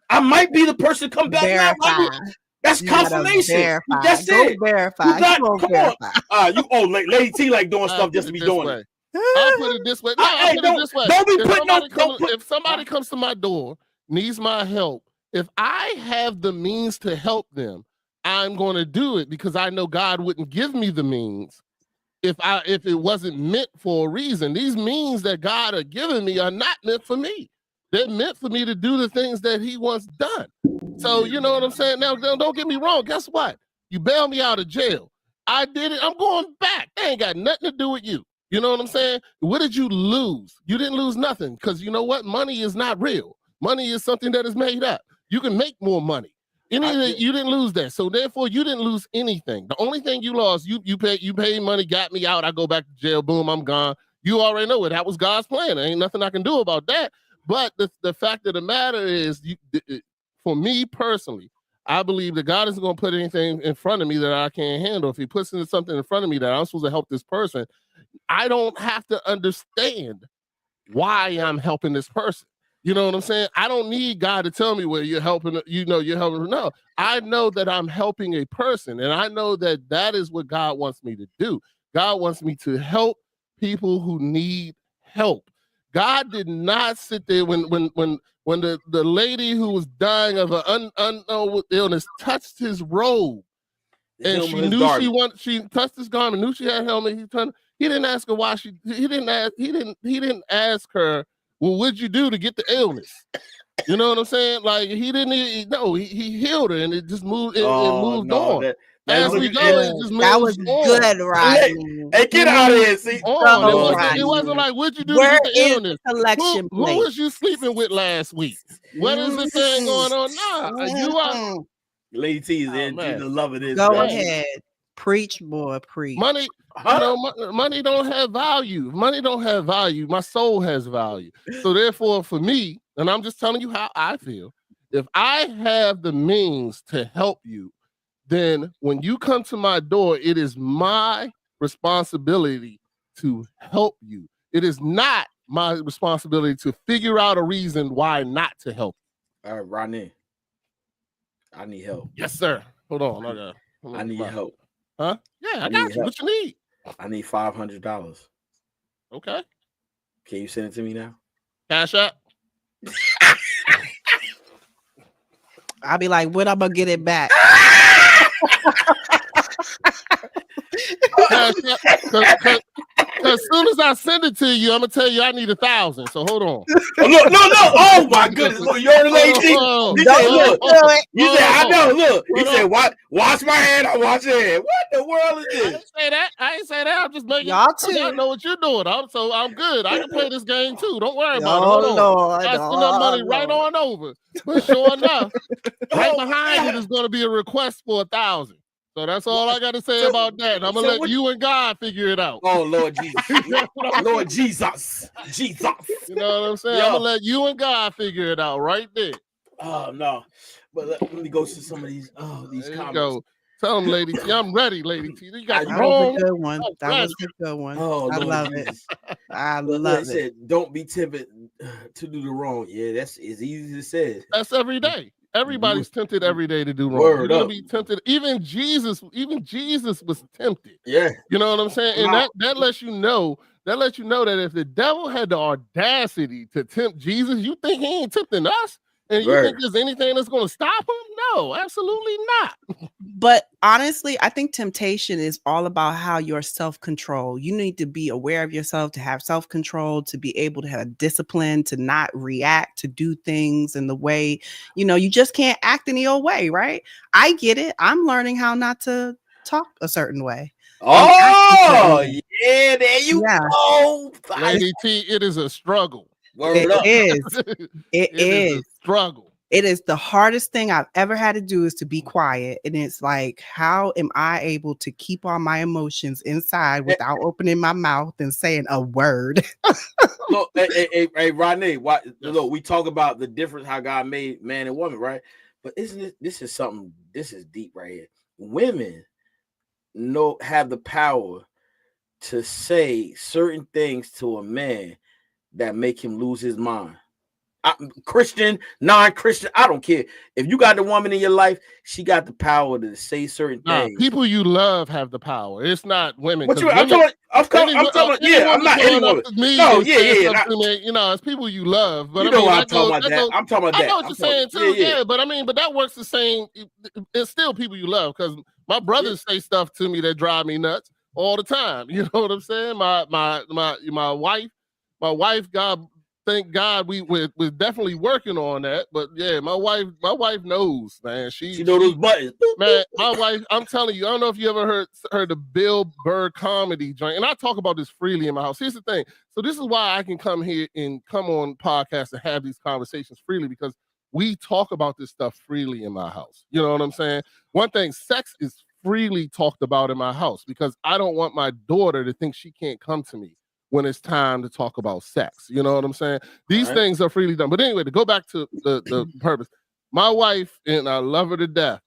I might be the person to come back now. Verify. That's You gotta confirmation. verify. That's Go it. verify. You got- Come on, come on. verify. Lady T like doing I'll stuff put just to it be this doing way. it. I'll put it this way. No, Hey, I'll put it this way. don't be If putting somebody no- don't put- if somebody comes to my door, needs my help, if I have the means to help them, I'm going to do it because I know God wouldn't give me the means if it wasn't meant for a reason. These means that God are giving me are not meant for me. They're meant for me to do the things that He wants done. So you know what I'm saying? Now, don't get me wrong. Guess what? You bail me out of jail. I did it. I'm going back. They ain't got nothing to do with you. You know what I'm saying? What did you lose? You didn't lose nothing because you know what? Money is not real. Money is something that is made up. You can make more money. You didn't lose that. So therefore, you didn't lose anything. The only thing you lost, you paid money, got me out. I go back to jail. Boom, I'm gone. You already know it. That was God's plan. There ain't nothing I can do about that. But the fact of the matter is, for me personally, I believe that God isn't going to put anything in front of me that I can't handle. If He puts something in front of me that I'm supposed to help this person, I don't have to understand why I'm helping this person. You know what I'm saying? I don't need God to tell me where you're helping. You're helping. No, I know that I'm helping a person, and I know that is what God wants me to do. God wants me to help people who need help. God did not sit there when the lady who was dying of an unknown illness touched His robe, and she knew she touched His garment, knew she had a helmet. He didn't ask her why he didn't ask her, well, what'd you do to get the illness? You know what I'm saying? Like he healed her and it just moved. It moved on. as we go, it just That moves was on. good, Rodney. Hey, get out of here. See? On. Oh, It wasn't like, what'd you do Where to get the is illness? the collection Who plate? was you sleeping with last week? What is the thing going on? Nah, you are. Lady T is Oh, in man. the love of this. Go man. ahead. Preach, boy, preach. Money, Huh? you know, money don't have value. Money don't have value. My soul has value. So therefore, for me, and I'm just telling you how I feel, if I have the means to help you, then when you come to my door, it is my responsibility to help you. It is not my responsibility to figure out a reason why not to help All right, Rodney. I need help. you. Yes, sir. Hold on. I need your help. Huh? Yeah, I need got you. help. What you need? I need $500. Okay. Can you send it to me now? Cash App. I'll be like, when I'm gonna get it back? Cash App. Because as soon as I send it to you, I'm gonna tell you I need 1,000. So hold on. Oh, look, no. Oh my goodness. Look, you're the lady. Oh, He Don't said, look. do it. You said, I know, look. He Hold said, on. wash my hand, I wash your hand. What the world is I this? ain't say that. I ain't say that. I'm just making Y'all y'all too. know what you're doing. So I'm good. I can play this game too. Don't worry about it. Oh, Hold on. Lord, I send that money right on over. But sure enough, right Oh, behind it is going to be a request for 1,000. So that's all I got to say about that. And I'm gonna let you and God figure it out. Oh, Lord Jesus. Lord Jesus. Jesus. You know what I'm saying? Yo. I'm gonna let you and God figure it out right there. Oh, no. But let me go to some of these There you comments. go. Tell them, Lady T, I'm ready, Lady T. You got I the That wrong. was a good one. Oh, That was a good one. Oh, I Lord love Jesus. it. I Look, love it it. said, don't be tempted to do the wrong. Yeah, that's as easy as it says. That's every day. Everybody's tempted every day to do wrong. Word You're gonna up. be tempted. Even Jesus was tempted. Yeah. You know what I'm saying? And Wow. that lets you know. That lets you know that if the devil had the audacity to tempt Jesus, you think he ain't tempting us? And you think Word. there's anything that's going to stop him? No, absolutely not. But honestly, I think temptation is all about how your self-control. You need to be aware of yourself, to have self-control, to be able to have discipline, to not react, to do things in the way, you just can't act any old way, right? I get it. I'm learning how not to talk a certain way. Oh, yeah, there you go. Lady T, it is a struggle. Word up. It is a struggle. It is the hardest thing I've ever had to do is to be quiet. And it's like, how am I able to keep all my emotions inside without opening my mouth and saying a word? Look, hey, Rodney, look, we talk about the difference, how God made man and woman, right? But this is deep right here. Women have the power to say certain things to a man that make him lose his mind. Christian, non-Christian, I don't care. If you got the woman in your life, she got the power to say certain things. People you love have the power. It's not women. I'm talking about, yeah, I'm not any woman. No, yeah. It's people you love. But I'm talking about that. I'm talking about that. I know what you're saying too. Yeah, but that works the same. It's still people you love, because my brothers say stuff to me that drive me nuts all the time. You know what I'm saying? My wife, God. Thank God we're definitely working on that. But yeah, my wife knows, man. She knows those buttons. Man, my wife, I'm telling you, I don't know if you ever heard the Bill Burr comedy joint. And I talk about this freely in my house. Here's the thing. So this is why I can come here and come on podcasts and have these conversations freely, because we talk about this stuff freely in my house. You know what I'm saying? One thing, sex is freely talked about in my house, because I don't want my daughter to think she can't come to me when it's time to talk about sex. You know what I'm saying? These things are freely done. But anyway, to go back to the purpose, my wife, and I love her to death,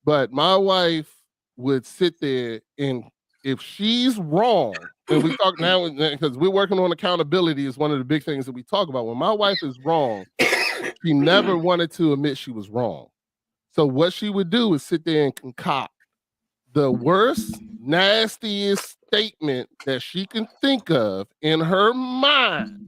but my wife would sit there, and if she's wrong, and we talk now, because we're working on accountability is one of the big things that we talk about. When my wife is wrong, she never wanted to admit she was wrong. So what she would do is sit there and concoct the worst, nastiest statement that she can think of in her mind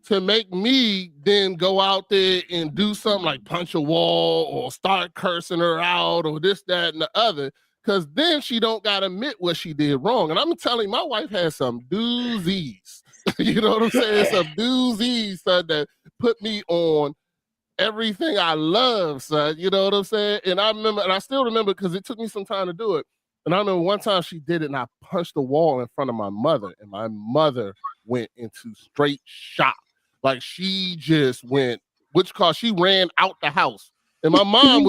to make me then go out there and do something like punch a wall or start cursing her out or this, that, and the other, because then she don't got to admit what she did wrong. And I'm telling you, my wife has some doozies. You know what I'm saying? Some doozies that put me on everything I love, son. You know what I'm saying? And I still remember because it took me some time to do it. And I remember one time she did it and I punched the wall in front of my mother, and my mother went into straight shock. Like she just went, she ran out the house. And my mom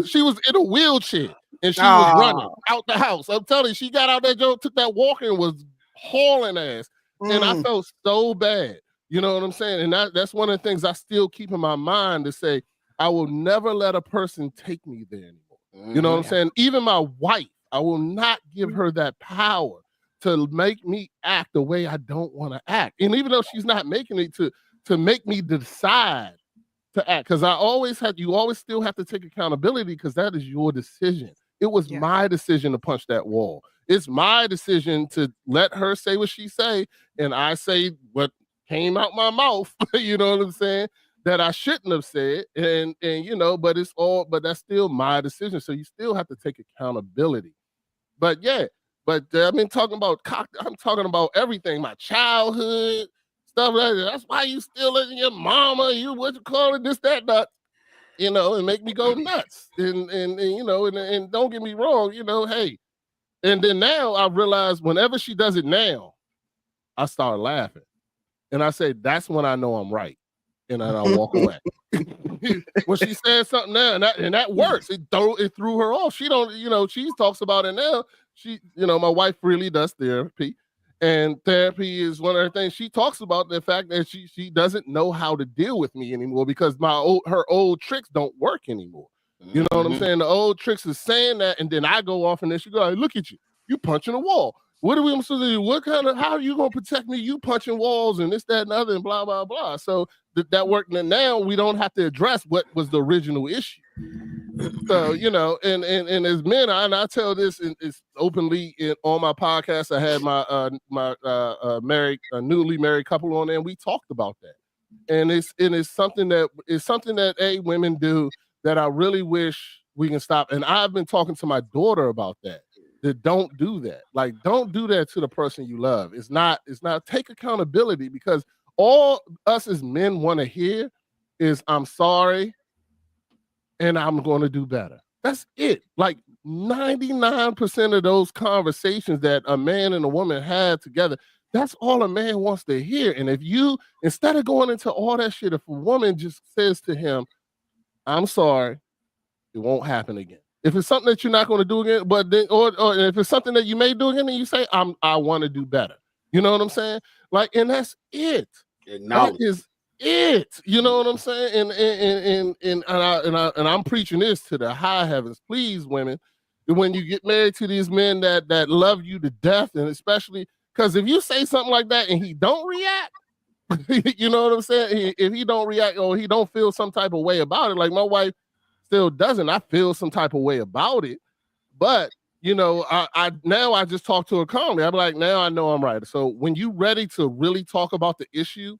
she was in a wheelchair and she was running out the house. I'm telling you, she got out that joke, took that walker and was hauling ass. And I felt so bad. You know what I'm saying? And that's one of the things I still keep in my mind to say, I will never let a person take me there anymore. You know what I'm saying? Even my wife, I will not give her that power to make me act the way I don't want to act. And even though she's not making it to make me decide to act, because you always still have to take accountability because that is your decision. It was my decision to punch that wall. It's my decision to let her say what she say, and I say what came out my mouth, you know what I'm saying, that I shouldn't have said, and you know, but that's still my decision. So you still have to take accountability. But I've been talking about I'm talking about everything, my childhood, stuff like that. That's why you still letting your mama, you what you call it, this, that, that, you know, and make me go nuts. And you know, and don't get me wrong, you know, hey. And then now I realize whenever she does it now, I start laughing. And I say, that's when I know I'm right. And then I walk away. When she says something now, and that works. It threw her off. She don't, you know, she talks about it now. She, you know, my wife really does therapy. And therapy is one of her things. She talks about the fact that she doesn't know how to deal with me anymore because her old tricks don't work anymore. You know what I'm saying? The old tricks is saying that, and then I go off and then she go, look at you punching a wall. What are we supposed to do? How are you going to protect me? You punching walls and this, that, and other, and blah, blah, blah. So that worked. And now we don't have to address what was the original issue. So, you know, and as men, I tell this it's openly on my podcast. I had my newly married couple on there, and we talked about that. And it's something that women do that I really wish we can stop. And I've been talking to my daughter about that don't do that. Like, don't do that to the person you love. It's not take accountability, because all us as men want to hear is I'm sorry and I'm going to do better. That's it. Like 99% of those conversations that a man and a woman have together, that's all a man wants to hear. And if you, instead of going into all that shit, if a woman just says to him, I'm sorry, it won't happen again. If it's something that you're not going to do again, but then, or if it's something that you may do again, and you say, I want to do better. You know what I'm saying? Like, and that's it. That is it. You know what I'm saying? And I'm preaching this to the high heavens. Please, women, when you get married to these men that love you to death, and especially because if you say something like that and he don't react, you know what I'm saying? If he don't react or he don't feel some type of way about it, like my wife still doesn't. I feel some type of way about it, but you know, I just talk to her calmly. I'm like, now I know I'm right. So when you ready to really talk about the issue,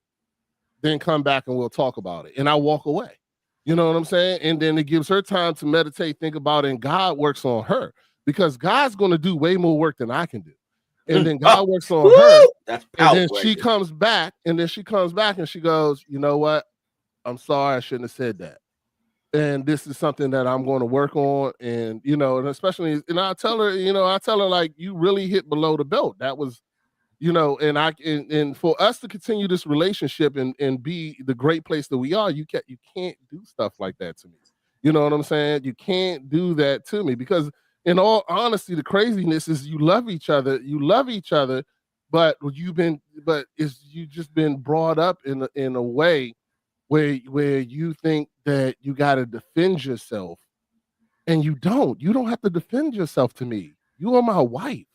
then come back and we'll talk about it. And I walk away. You know what I'm saying? And then it gives her time to meditate, think about it, and God works on her, because God's going to do way more work than I can do. And then God works on her. That's powerful. And then she comes back, and she goes, you know what? I'm sorry, I shouldn't have said that. And this is something that I'm going to work on. And, you know, and especially, and I tell her, like, you really hit below the belt. That was, you know, and for us to continue this relationship and be the great place that we are, you can't do stuff like that to me. You know what I'm saying? You can't do that to me, because in all honesty, the craziness is you love each other, but you just been brought up in a way where you think that you got to defend yourself, and you don't have to defend yourself to me. You are my wife.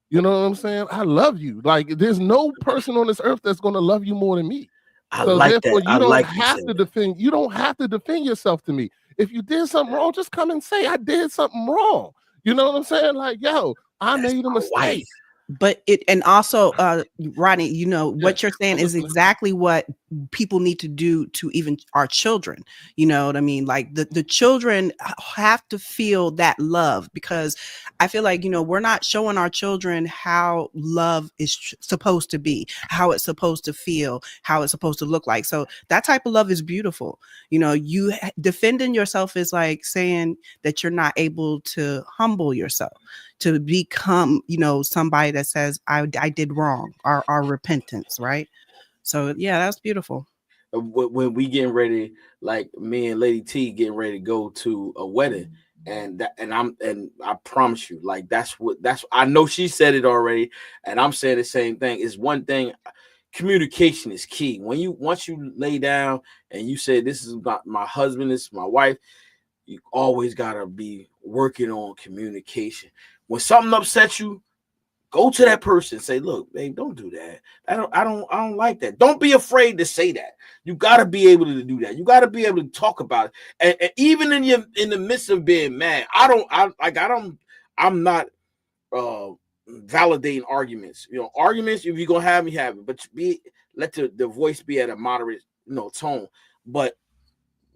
You know what I'm saying? I love you. Like, there's no person on this earth that's going to love you more than me. Therefore, you don't have to defend yourself to me. If you did something wrong, just come and say, I did something wrong. You know what I'm saying? Like, yo, I made a mistake. But and also, Rodney, you know, what you're saying is exactly what people need to do to even our children. You know what I mean? Like the children have to feel that love, because I feel like, we're not showing our children how love is supposed to be, how it's supposed to feel, how it's supposed to look like. So that type of love is beautiful. You defending yourself is like saying that you're not able to humble yourself to become, somebody that says, I did wrong, our repentance, right? So yeah, that's beautiful. When we getting ready, like me and Lady T getting ready to go to a wedding, and I promise you, like that's I know she said it already, and I'm saying the same thing. Is one thing, communication is key. Once you lay down and you say, this is my husband, this is my wife, you always gotta be working on communication. When something upsets you, go to that person and say, look, babe, don't do that. I don't like that. Don't be afraid to say that. You got to be able to do that. You got to be able to talk about it. And even in the midst of being mad, I'm not validating arguments. Arguments, if you're going to have me, have it, but let the voice be at a moderate, tone. But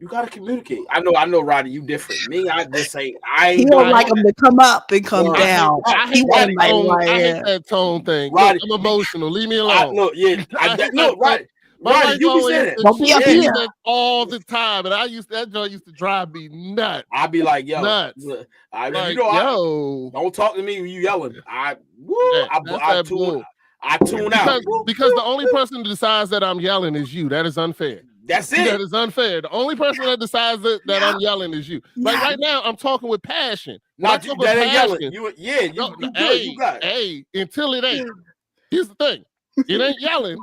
you gotta communicate. I know, Roddy, you different. Me, I just say He don't like him to come up and come down. I hate that tone thing. Roddy, look, I'm emotional. Leave me alone. Roddy, you be saying it. Don't be up here all the time, and that joint used to drive me nuts. I'd be like, yo, nuts. Don't talk to me when you yelling. I tune out because the only person who decides that I'm yelling is you. That is unfair. That's it. That is unfair. The only person that decides that I'm yelling is you. Like right now, I'm talking with passion. Not that ain't yelling. You got it. Hey, until it ain't. Here's the thing. It ain't yelling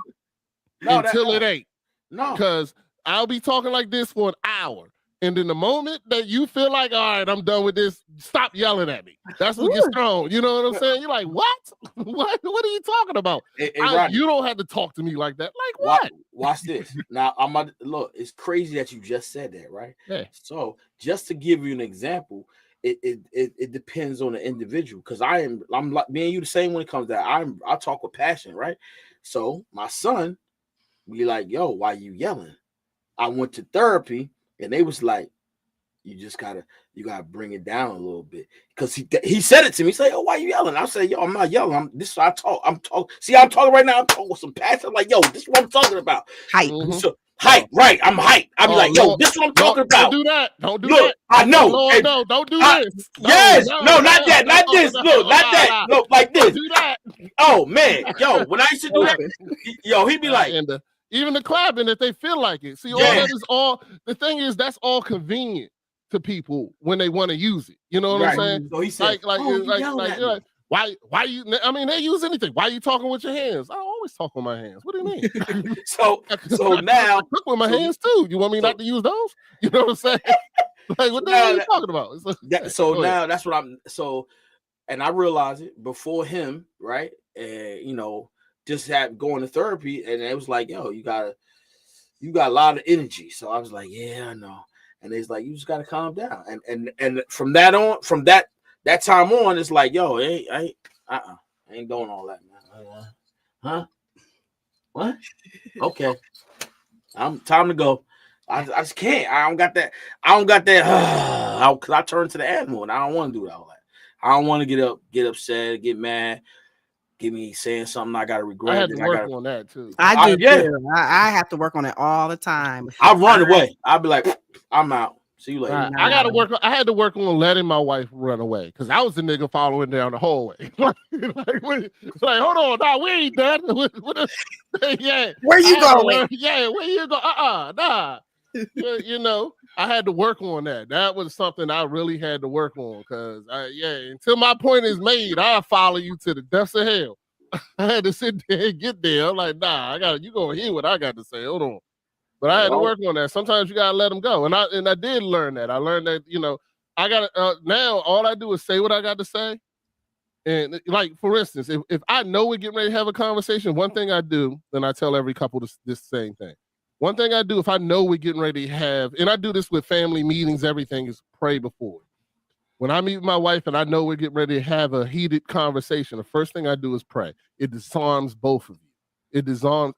until it ain't. No. Because I'll be talking like this for an hour. And then the moment that you feel like, all right, I'm done with this, stop yelling at me. That's what gets thrown. You know what I'm saying? You're like, what? What are you talking about? You don't have to talk to me like that. Like what? Watch this. Now, look, it's crazy that you just said that, right? Yeah. So just to give you an example, it depends on the individual. Because I'm like me and you the same when it comes to that. I talk with passion, right? So my son be like, yo, why you yelling? I went to therapy. And they was like, you gotta bring it down a little bit. Because he said it to me. He said, oh, why you yelling? I said, yo, I'm not yelling. This is how I talk. I'm talking. See, I'm talking right now. I'm talking with some passion. I'm like, yo, this is what I'm talking about. Hype. So, hype, right. I'm hype. I be like, yo, this is what I'm talking about. Don't do that. Don't do Look, that. I know. Lord, no, don't do this. Yes. No, not that. Not this. Look, not that. Look, like this. Don't do that. Oh, man. Yo, when I used to do that, yo, he'd be like, even the clapping if they feel like it. See, all that is the thing is that's all convenient to people when they want to use it. You know what I'm saying? So he said, why you? I mean, they use anything. Why are you talking with your hands? I always talk with my hands. What do you mean? so now I cook with my hands too. You want me not to use those? You know what I'm saying? Like what the hell are you talking about? Now that's what I'm. So, and I realized it before him, right? And just had going to therapy, and it was like, yo, you got a lot of energy. So I was like, yeah, I know. And it's like, you just got to calm down. And from that time on, it's like, yo, I ain't doing all that, man. Huh? What? Okay. I'm time to go. I just can't. I don't got that. Because I turn to the animal, and I don't want to do all that. I don't want to get upset, get mad. Give me saying something I gotta regret. I had to work on that too. I do too. I have to work on it all the time. I run away. I'll be like, I'm out. See you later. I gotta work. I had to work on letting my wife run away because I was the nigga following down the hallway. like, hold on, nah, we ain't done. Yeah, where you going? Yeah, where you go? Nah. I had to work on that. That was something I really had to work on because, until my point is made, I'll follow you to the depths of hell. I had to sit there and get there. I'm like, nah, you gonna hear what I got to say. Hold on. But I had to work on that. Sometimes you gotta let them go, and I did learn that. I learned that I gotta now. All I do is say what I got to say, and like for instance, if I know we're getting ready to have a conversation, one thing I do, then I tell every couple this same thing. One thing I do if I know we're getting ready to have, and I do this with family meetings, everything is pray before. When I meet with my wife and I know we're getting ready to have a heated conversation, the first thing I do is pray. It disarms both of you. It disarms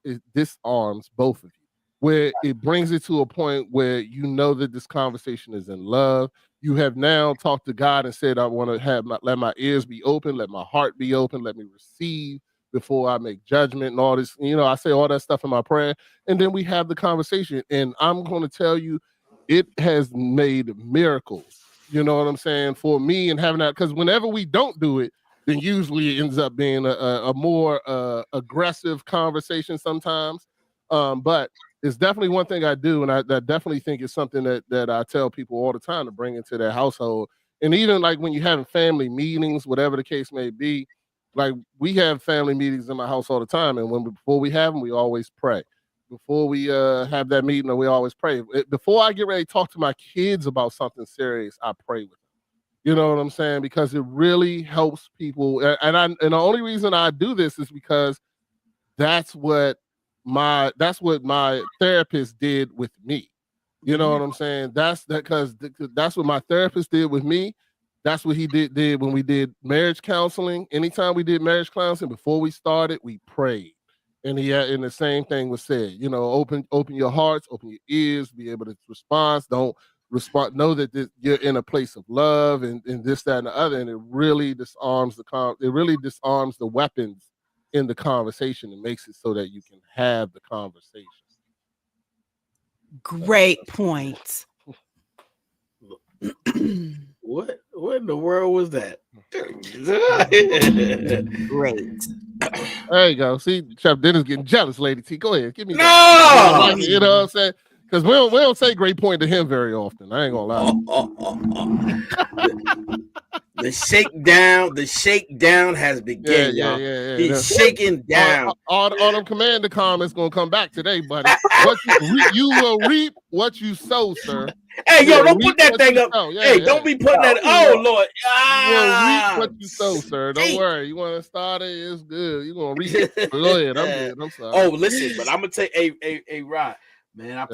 both of you. where it brings it to a point where you know that this conversation is in love. You have now talked to God and said, I want to let my ears be open, let my heart be open, let me receive before I make judgment and all this. I say all that stuff in my prayer. And then we have the conversation. And I'm going to tell you, it has made miracles. You know what I'm saying? For me and having that, because whenever we don't do it, then usually it ends up being a more aggressive conversation sometimes. But it's definitely one thing I do, and I definitely think it's something that I tell people all the time to bring into their household. And even like when you're having family meetings, whatever the case may be, like we have family meetings in my house all the time, and before we have them, we always pray. Before we have that meeting, we always pray. Before I get ready to talk to my kids about something serious, I pray with them. You know what I'm saying? Because it really helps people. And the only reason I do this is because that's what my therapist did with me. You know what I'm saying? That's what my therapist did with me. That's what he did when we did marriage counseling. Anytime we did marriage counseling, before we started, we prayed. And the same thing was said, open your hearts, open your ears, be able to respond. Don't respond. Know that you're in a place of love and this, that, and the other. And it really disarms the weapons in the conversation and makes it so that you can have the conversation. Great points. What in the world was that? Great. There you go. See, Chef Dennis getting jealous, Lady T. Go ahead. Give me that. No! You know what I'm saying? Because we don't say great point to him very often. I ain't gonna lie. The shakedown has begun, y'all. Yeah. He's shaking down. All them commander comments gonna come back today, buddy. You will reap what you sow, sir. Hey, yo, don't put that thing up. Don't be putting that. Oh, Lord. You will reap what you sow, sir. Don't worry. You want to start it? It's good. You're gonna reap it. Go ahead. I'm good. I'm sorry. Oh, listen, but I'm gonna take a Rod. Man, I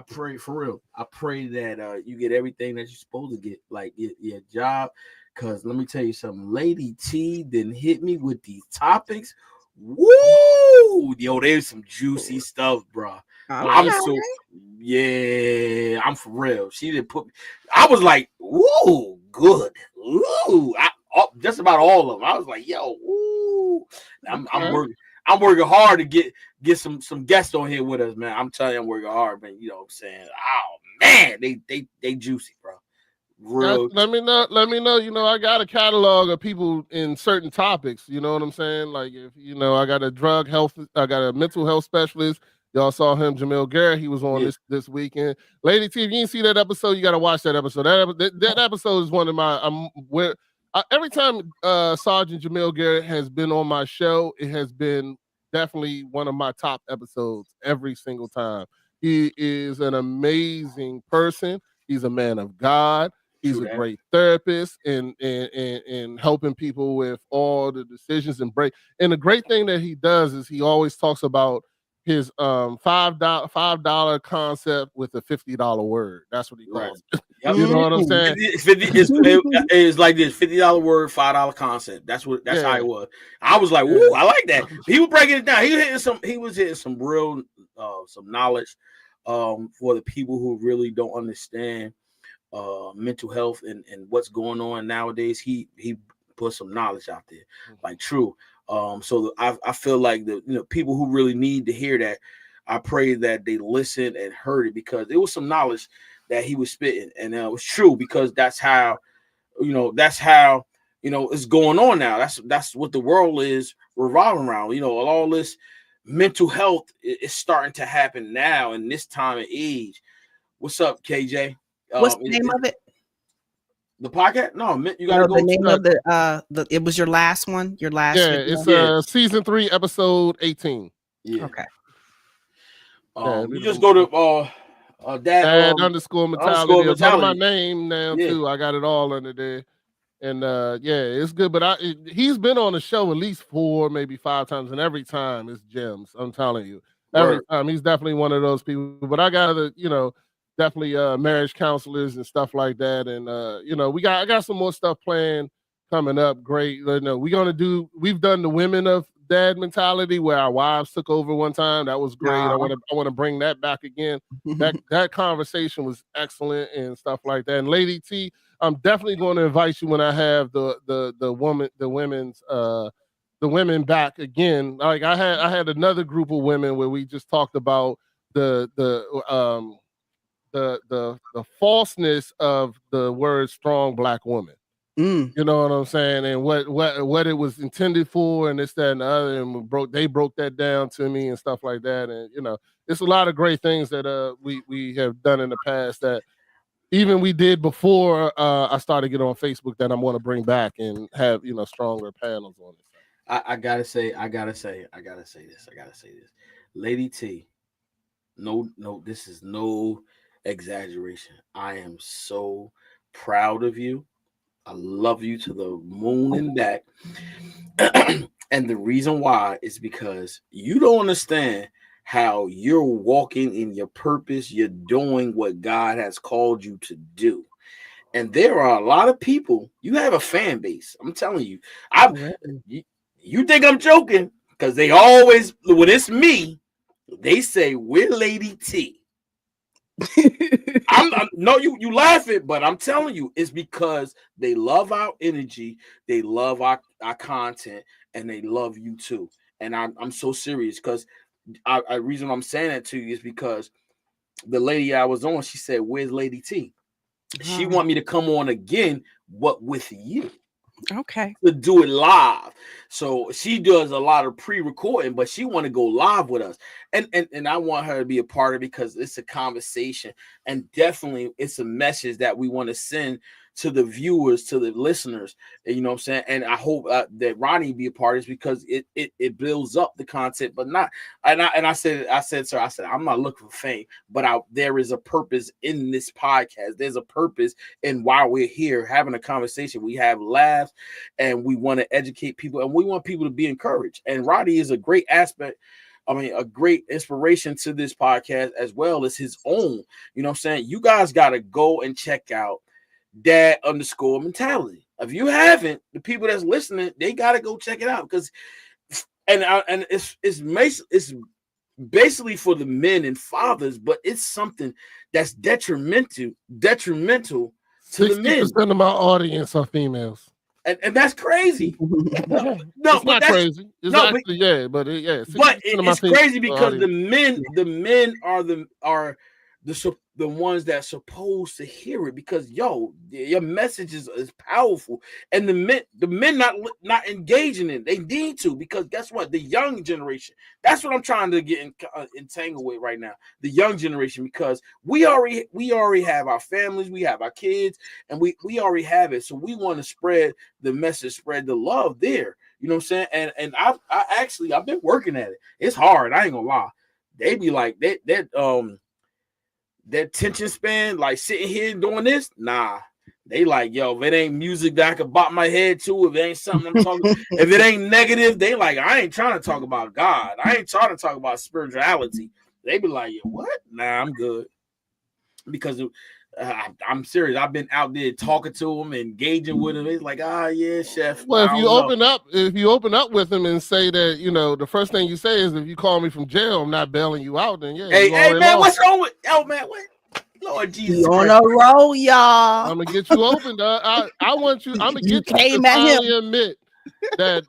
pray for real. I pray that you get everything that you're supposed to get, like your job. Because let me tell you something, Lady T didn't hit me with these topics. Woo! Yo, there's some juicy stuff, bro. I'm for real. She didn't put me. I was like, ooh, good. Ooh, just about all of them. I was like, yo, ooh. I'm working hard to get some guests on here with us, man. I'm telling you, I'm working hard, man. You know what I'm saying? Oh man, they juicy, bro. Real. Let me know. I got a catalog of people in certain topics. You know what I'm saying? Like if I got I got a mental health specialist. Y'all saw him, Jamil Garrett. He was on this weekend. Lady T, if you didn't see that episode, you got to watch that episode. That episode is one of my. Every time Sergeant Jamil Garrett has been on my show, it has been definitely one of my top episodes every single time. He is an amazing person. He's a man of God. He's a great therapist and helping people with all the decisions and break. And the great thing that he does is he always talks about his $5 concept with a $50 word. That's what he calls it. Yep. You know what I'm saying? It's like this $50 word, $5 concept. That's how it was. I was like, "Ooh, I like that." He was breaking it down. He was hitting some real some knowledge for the people who really don't understand mental health and what's going on nowadays. He put some knowledge out there, like true. So I feel like the people who really need to hear that, I pray that they listened and heard it, because it was some knowledge that he was spitting, and it was true, because that's how it's going on now. That's what the world is revolving around. All this mental health is starting to happen now in this time of age. What's up, KJ? What's the name of it? The podcast? No, you gotta go. The name of the it was your last one. Your last. Yeah, it's season 3, episode 18. Yeah. Okay. You just go to dad underscore mentality. It's under my name now too. I got it all under there. And it's good. But he's been on the show at least 4, maybe 5 times, and every time it's gems. I'm telling you, every time he's definitely one of those people. But I got definitely marriage counselors and stuff like that. And I got some more stuff planned coming up. Great. We've done the women of dad mentality where our wives took over one time. That was great. I want to bring that back again. That conversation was excellent and stuff like that. And Lady T, I'm definitely going to invite you when I have the women back again. Like I had another group of women where we just talked about the falseness of the word strong Black woman. You know what I'm saying? And what it was intended for, and this, that, and the other, and they broke that down to me and stuff like that. And you know, it's a lot of great things that we have done in the past that even we did before I started getting on Facebook that I'm going to bring back and have, you know, stronger panels on it. I gotta say this. Lady T, no, this is no exaggeration. I am so proud of you. I love you to the moon and back. And the reason why is because you don't understand how you're walking in your purpose. You're doing what God has called you to do. And there are a lot of people. You have a fan base. I'm telling you. You think I'm joking? Because they always, when it's me, they say, we're Lady T. No, you laughing, but I'm telling you, it's because they love our energy, they love our content, and they love you too. And I'm so serious because the reason I'm saying that to you is because the lady I was on, she said, "Where's Lady T?" She want me to come on again, what with you? Okay. To do it live. So she does a lot of pre-recording, but she want to go live with us. And I want her to be a part of it because it's a conversation, and definitely it's a message that we want to send to the viewers, to the listeners. And you know what I'm saying? And I hope that Ronnie be a part of this because it builds up the content, but not. And I said, sir, I'm not looking for fame, but there is a purpose in this podcast. There's a purpose in why we're here having a conversation. We have laughs, and we want to educate people, and we want people to be encouraged. And Ronnie is a great aspect. I mean, a great inspiration to this podcast as well as his own. You know what I'm saying? You guys got to go and check out Dad_mentality. If you haven't, the people that's listening, they got to go check it out because, and it's basically for the men and fathers, but it's something that's detrimental to the men. 60% of my audience are females. And that's crazy. No, it's not crazy. It's actually, but it's crazy because the men are the ones that's supposed to hear it because your message is powerful, and the men not engaging in it. They need to, because guess what? The young generation. That's what I'm trying to get entangled with right now. The young generation, because we already have our families, we have our kids, and we already have it. So we want to spread the message, spread the love there. You know what I'm saying? And I've been working at it. It's hard. I ain't gonna lie. They be like that attention span, like sitting here doing this, nah. They like, yo, if it ain't music that I can bop my head to, if it ain't something I'm talking, if it ain't negative, they like, I ain't trying to talk about God. I ain't trying to talk about spirituality. They be like, yo, what? Nah, I'm good. Because I'm serious. I've been out there talking to them, engaging with them. It's like, yeah, chef. Well, if you open up with them and say that, you know, the first thing you say is, if you call me from jail, I'm not bailing you out. Then hey man, what's wrong with? Oh man, what? Lord Jesus, on a roll, y'all. I'm gonna get you open. I want you. I'm gonna get you to finally admit that.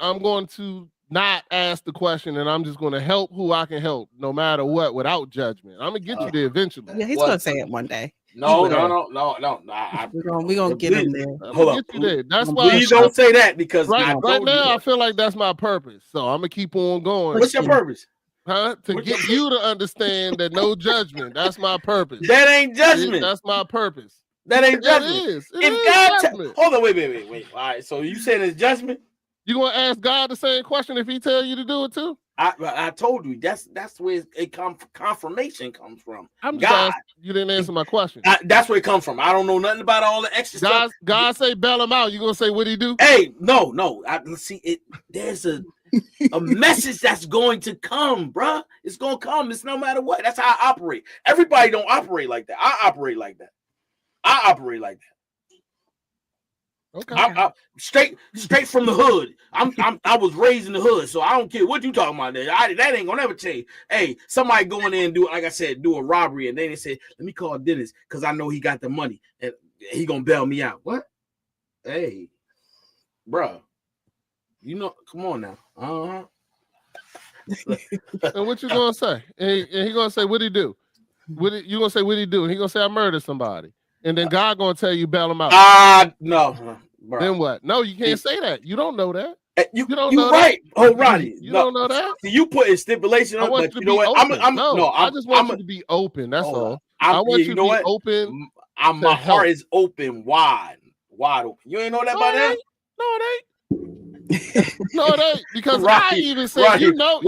I'm going to not ask the question, and I'm just going to help who I can help, no matter what, without judgment. I'm gonna get you there eventually. Yeah, he's gonna say it one day. No. We're gonna get him there. Hold up. That's why. Please don't say that, because right now I feel like that's my purpose. So I'm gonna keep on going. What's your purpose? To get you to understand that no judgment. That's my purpose. That ain't judgment. That's my purpose. That ain't judgment. It is. It is judgment. Hold on, wait. All right, so you saying it's judgment? You gonna ask God the same question if He tell you to do it too? I told you that's where confirmation comes from. I'm just God. You didn't answer my question. That's where it comes from. I don't know nothing about all the extra stuff. God say bail him out. You gonna say what He do? Hey, no. See it. There's a message that's going to come, bruh. It's gonna come. It's no matter what. That's how I operate. Everybody don't operate like that. I operate like that. Okay. I straight from the hood. I was raised in the hood, so I don't care what you talking about. That ain't gonna never change. Hey, somebody go in there and do, like I said, do a robbery, and then they say, let me call Dennis because I know he got the money and he gonna bail me out. What? Hey, bro, you know, come on now. And what you gonna say? And he gonna say, what'd he do? You gonna say, what'd he do? And he gonna say, I murdered somebody. And then God gonna tell you, bail him out. No. Bro. Then what? No, you can't say that. You don't know that. You don't know right. That. Oh, Ronnie. You don't know that. You put in stipulation. I want you to be open. I just want you to be open. That's all. I want you to be open. My heart is open, wide open. You ain't know that about that? No, it ain't. No, it ain't. Because I even said, Rodney, you know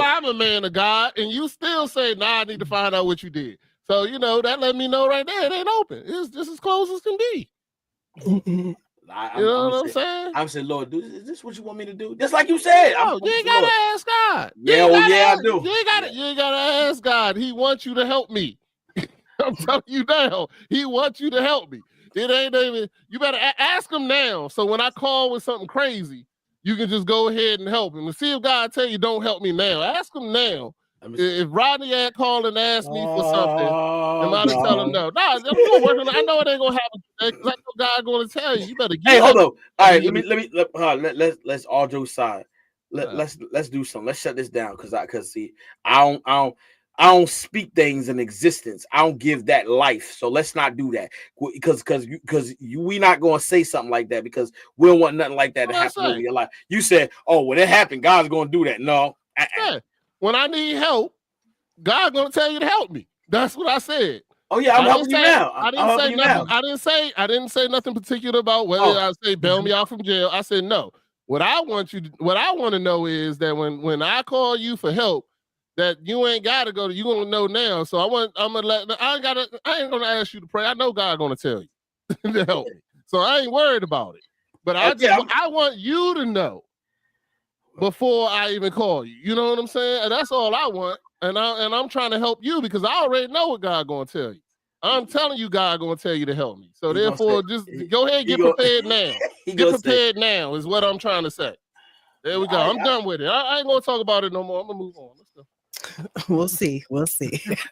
I'm a man of God, and you still say, nah, I need to find out what you did. So, you know, that let me know right there. It ain't open. It's just as close as can be. You know what I'm saying? I'm saying, Lord, is this what you want me to do? Just like you said. No, you ain't gotta ask God. I do. You ain't gotta ask God. He wants you to help me. I'm telling you now. He wants you to help me. It ain't even. You better ask him now. So when I call with something crazy, you can just go ahead and help him. And see if God tell you don't help me now. Ask him now. If Rodney had called and asked me for something, am I to tell him no? Nah, I'm gonna work on it. I know it ain't gonna happen today because I know God gonna tell you. You better get. Hey, hold on. All right, let's all jokes aside. Let's do something. Let's shut this down because see, I don't speak things in existence. I don't give that life. So let's not do that because we not gonna say something like that because we don't want nothing like that to happen over your life. You said, oh, when it happened, God's gonna do that. No. Yeah. When I need help, God's gonna tell you to help me. That's what I said. Oh yeah, I'm helping you now. I didn't say nothing. I didn't say nothing particular about whether I say bail me out from jail. I said no. What I want to know is that when I call you for help, that you ain't gotta go to. You gonna know now. So I ain't gonna ask you to pray. I know God gonna tell you to help me. So I ain't worried about it. But I want you to know before I even call you. You know what I'm saying? And that's all I want. And I'm trying to help you because I already know what God gonna tell you. I'm telling you, God gonna tell you to help me. So therefore, just go ahead and get prepared now. Get prepared now is what I'm trying to say. There we go. I'm done with it. I ain't gonna talk about it no more. I'm gonna move on. Let's go. We'll see.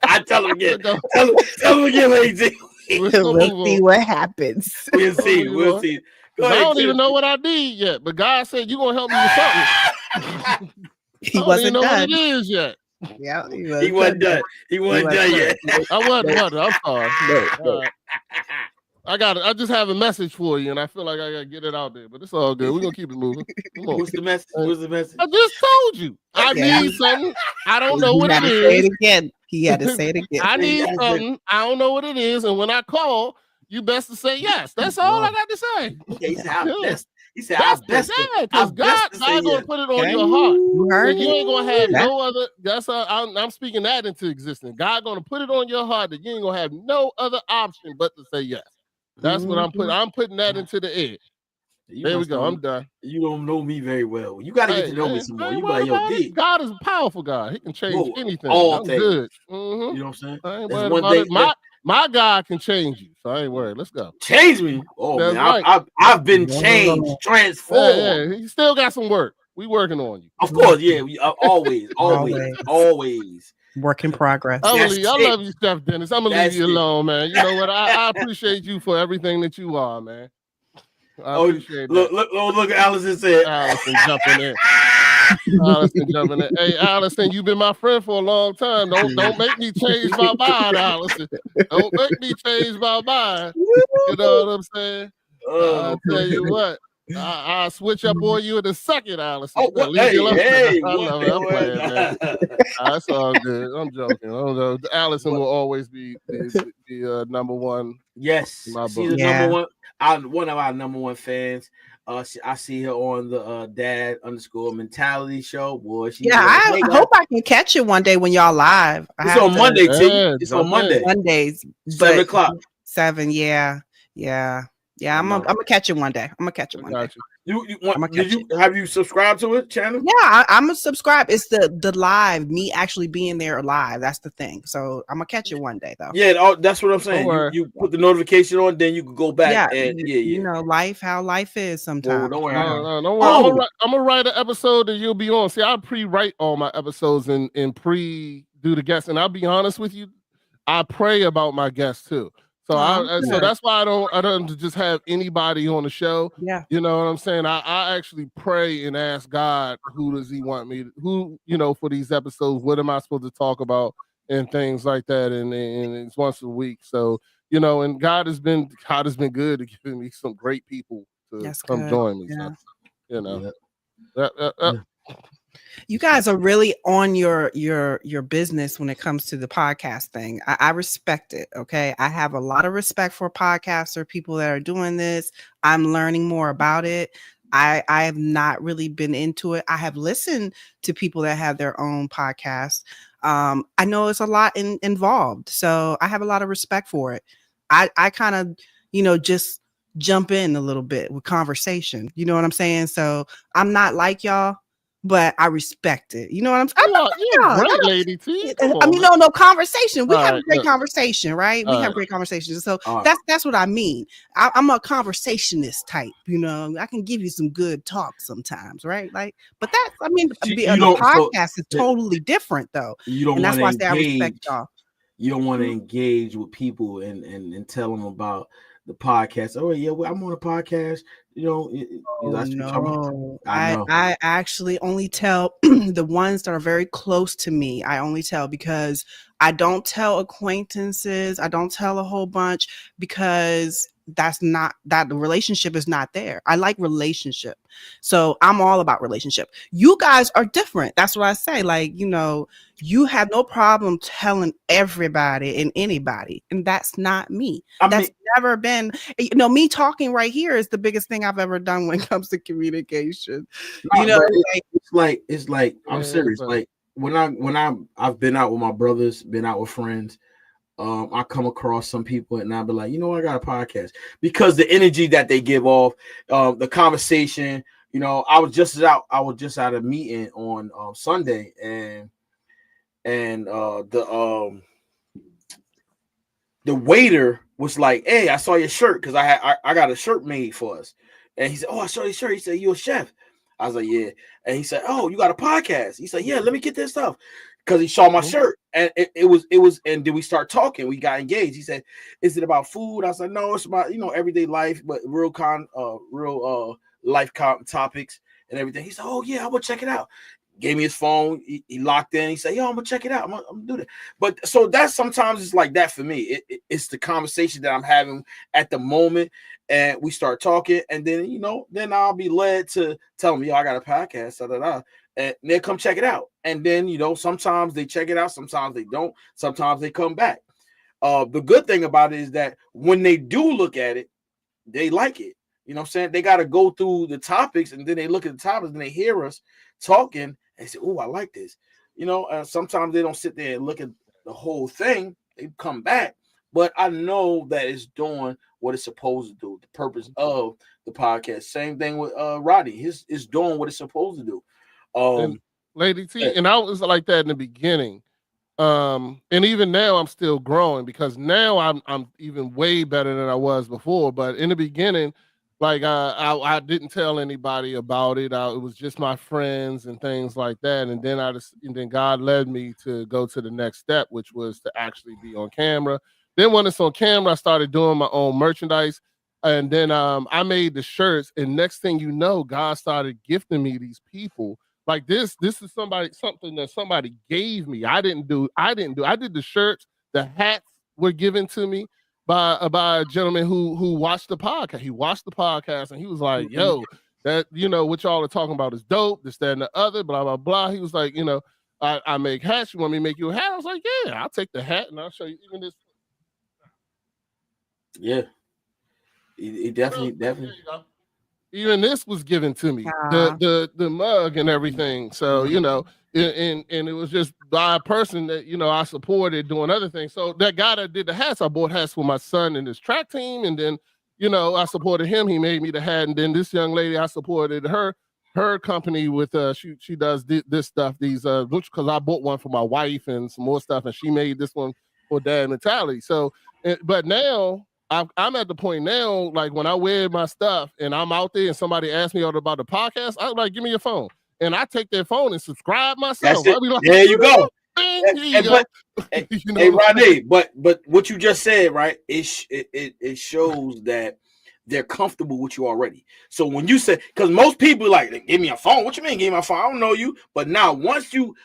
I tell him again. Tell him again, lady. We'll see what happens. We'll see. I don't even know what I need yet, but God said you're gonna help me with something. He wasn't done. What it is yet. Yeah, he wasn't done. He wasn't done yet. I wasn't. I'm sorry. I just have a message for you, and I feel like I gotta get it out there, but it's all good. We're gonna keep it moving. What's the message? I just told you. I need something. I don't know what it is. Say it again. He had to say it again. I need something. I don't know what it is, and when I call, you best to say yes. That's all I got to say. Okay, he said, because God's gonna put it on your heart. You ain't gonna have no other. That's I'm speaking that into existence. God gonna put it on your heart that you ain't gonna have no other option but to say yes. That's what I'm putting. I'm putting that into the air. There we go. I'm done. You don't know me very well. You got to get to know me some more. You like, God is a powerful God. He can change anything. All things. Good. You know what I'm saying? I ain't worried about it. My God can change you, so I ain't worried. Let's go. Change me? Oh, that's man, right. I've been changed, transformed. Yeah. You still got some work. We working on you. Of course, yeah. We always. Work in progress. I love you, Steph Dennis. I'm gonna leave you alone, man. You know what? I appreciate you for everything that you are, man. I appreciate that. Look, Allison said. Allison jumping in. Hey, Allison, you've been my friend for a long time. Don't make me change my mind, Allison. Don't make me change my mind. You know what I'm saying? I'll tell you what. I'll switch up on you in a second, Allison. I love it. I'm playing, man. That's all good. I'm joking. Allison will always be the number one. Yes, she's the number one. One of our number one fans. I see her on the dad_mentality show. Boy, I hope I can catch it one day when y'all live. It's on Monday, too. It's on Monday. Mondays, 7:00. 7. Yeah. I'm gonna catch it one day. One day. I'ma catch Have you subscribed to it, channel? Yeah, I'm gonna subscribe. It's the live, me actually being there live. That's the thing. So I'm gonna catch it one day though. Yeah, that's what I'm saying. worry. You put the notification on, then you can go back Yeah, and you know, how life is Well, sometimes. don't worry. No, don't worry. Oh. I'm gonna write an episode that you'll be on. See, I pre-write all my episodes and do the guests. And I'll be honest with you, I pray about my guests too. So so that's why I don't just have anybody on the show. Yeah. You know what I'm saying? I actually pray and ask God, who does he want me to, for these episodes, what am I supposed to talk about and things like that. And it's once a week. So, and God has been good at giving me some great people to come join me. Yeah. So, you guys are really on your business when it comes to the podcast thing. I respect it. Okay. I have a lot of respect for podcaster people that are doing this. I'm learning more about it. I have not really been into it. I have listened to people that have their own podcasts. I know it's a lot involved. So I have a lot of respect for it. I kind of, just jump in a little bit with conversation. You know what I'm saying? So I'm not like y'all, but I respect it. You know what I'm saying? You're great, lady T. No conversation. We have a great conversation, right? We have great conversations. So that's what I mean. I'm a conversationist type. I can give you some good talk sometimes, right? But that's, the podcast is totally different though. You don't, and that's why I say I respect y'all. You don't want to engage with people and tell them about the podcast. Oh yeah, I'm on a podcast. I actually only tell the ones that are very close to me. I only tell because I don't tell acquaintances. I don't tell a whole bunch because the relationship is not there. I like relationship. So I'm all about relationship. You guys are different. That's what I say. You have no problem telling everybody and anybody. And that's not me. That's never been, me talking right here is the biggest thing I've ever done when it comes to communication. It's like I'm serious. Like when I've been out with my brothers, been out with friends, I come across some people and I'll be like, I got a podcast because the energy that they give off, the conversation. I was just out at a meeting on Sunday, and the waiter was like, "Hey, I saw your shirt because I got a shirt made for us," and he said, "Oh, I saw your shirt." He said, "You a chef?" I was like, "Yeah," and he said, "Oh, you got a podcast?" He said, "Yeah, let me get this stuff." Because he saw my shirt, and it was, and then we start talking. We got engaged. He said, "Is it about food?" I was like, "No, it's about everyday life, but real life topics and everything." He said, "Oh yeah, I'm gonna check it out." Gave me his phone. He locked in. He said, "Yo, I'm gonna check it out. I'm gonna do that." But so that's sometimes it's like that for me. It's the conversation that I'm having at the moment, and we start talking, and then then I'll be led to tell them, "Yo, I got a podcast." Da, da, da. And they'll come check it out. And then, sometimes they check it out. Sometimes they don't. Sometimes they come back. The good thing about it is that when they do look at it, they like it. You know what I'm saying? They got to go through the topics, and then they look at the topics and they hear us talking and say, "Oh, I like this." Sometimes they don't sit there and look at the whole thing. They come back. But I know that it's doing what it's supposed to do. The purpose of the podcast. Same thing with Roddy. It's doing what it's supposed to do. And Lady T, and I was like that in the beginning, and even now I'm still growing because now I'm even way better than I was before. But in the beginning, I didn't tell anybody about it. It was just my friends and things like that. And then God led me to go to the next step, which was to actually be on camera. Then when it's on camera, I started doing my own merchandise. And then I made the shirts. And next thing you know, God started gifting me these people. Like this is something that somebody gave me. I didn't do. I did the shirts. The hats were given to me by a gentleman who watched the podcast. He watched the podcast and he was like, "Yo, that what y'all are talking about is dope. This, that, and the other. Blah blah blah." He was like, I make hats. You want me to make you a hat? I was like, "Yeah, I'll take the hat and I'll show you even this." Yeah, it definitely. Even this was given to me, the mug and everything. So, and it was just by a person that, I supported doing other things. So that guy that did the hats, I bought hats for my son and his track team. And then, you know, I supported him. He made me the hat, and then this young lady, I supported her company with she does this stuff, these because I bought one for my wife and some more stuff, and she made this one for Dad Mentality. So, but now I'm at the point now, like when I wear my stuff and I'm out there and somebody asks me about the podcast, I'm like, give me your phone, and I take their phone and subscribe myself. That's it. Like, there you go. You know, Hey, Rodney, but what you just said, right? It shows that they're comfortable with you already. So when you say, because most people like, give me a phone. What you mean, give me a phone? I don't know you. But now once you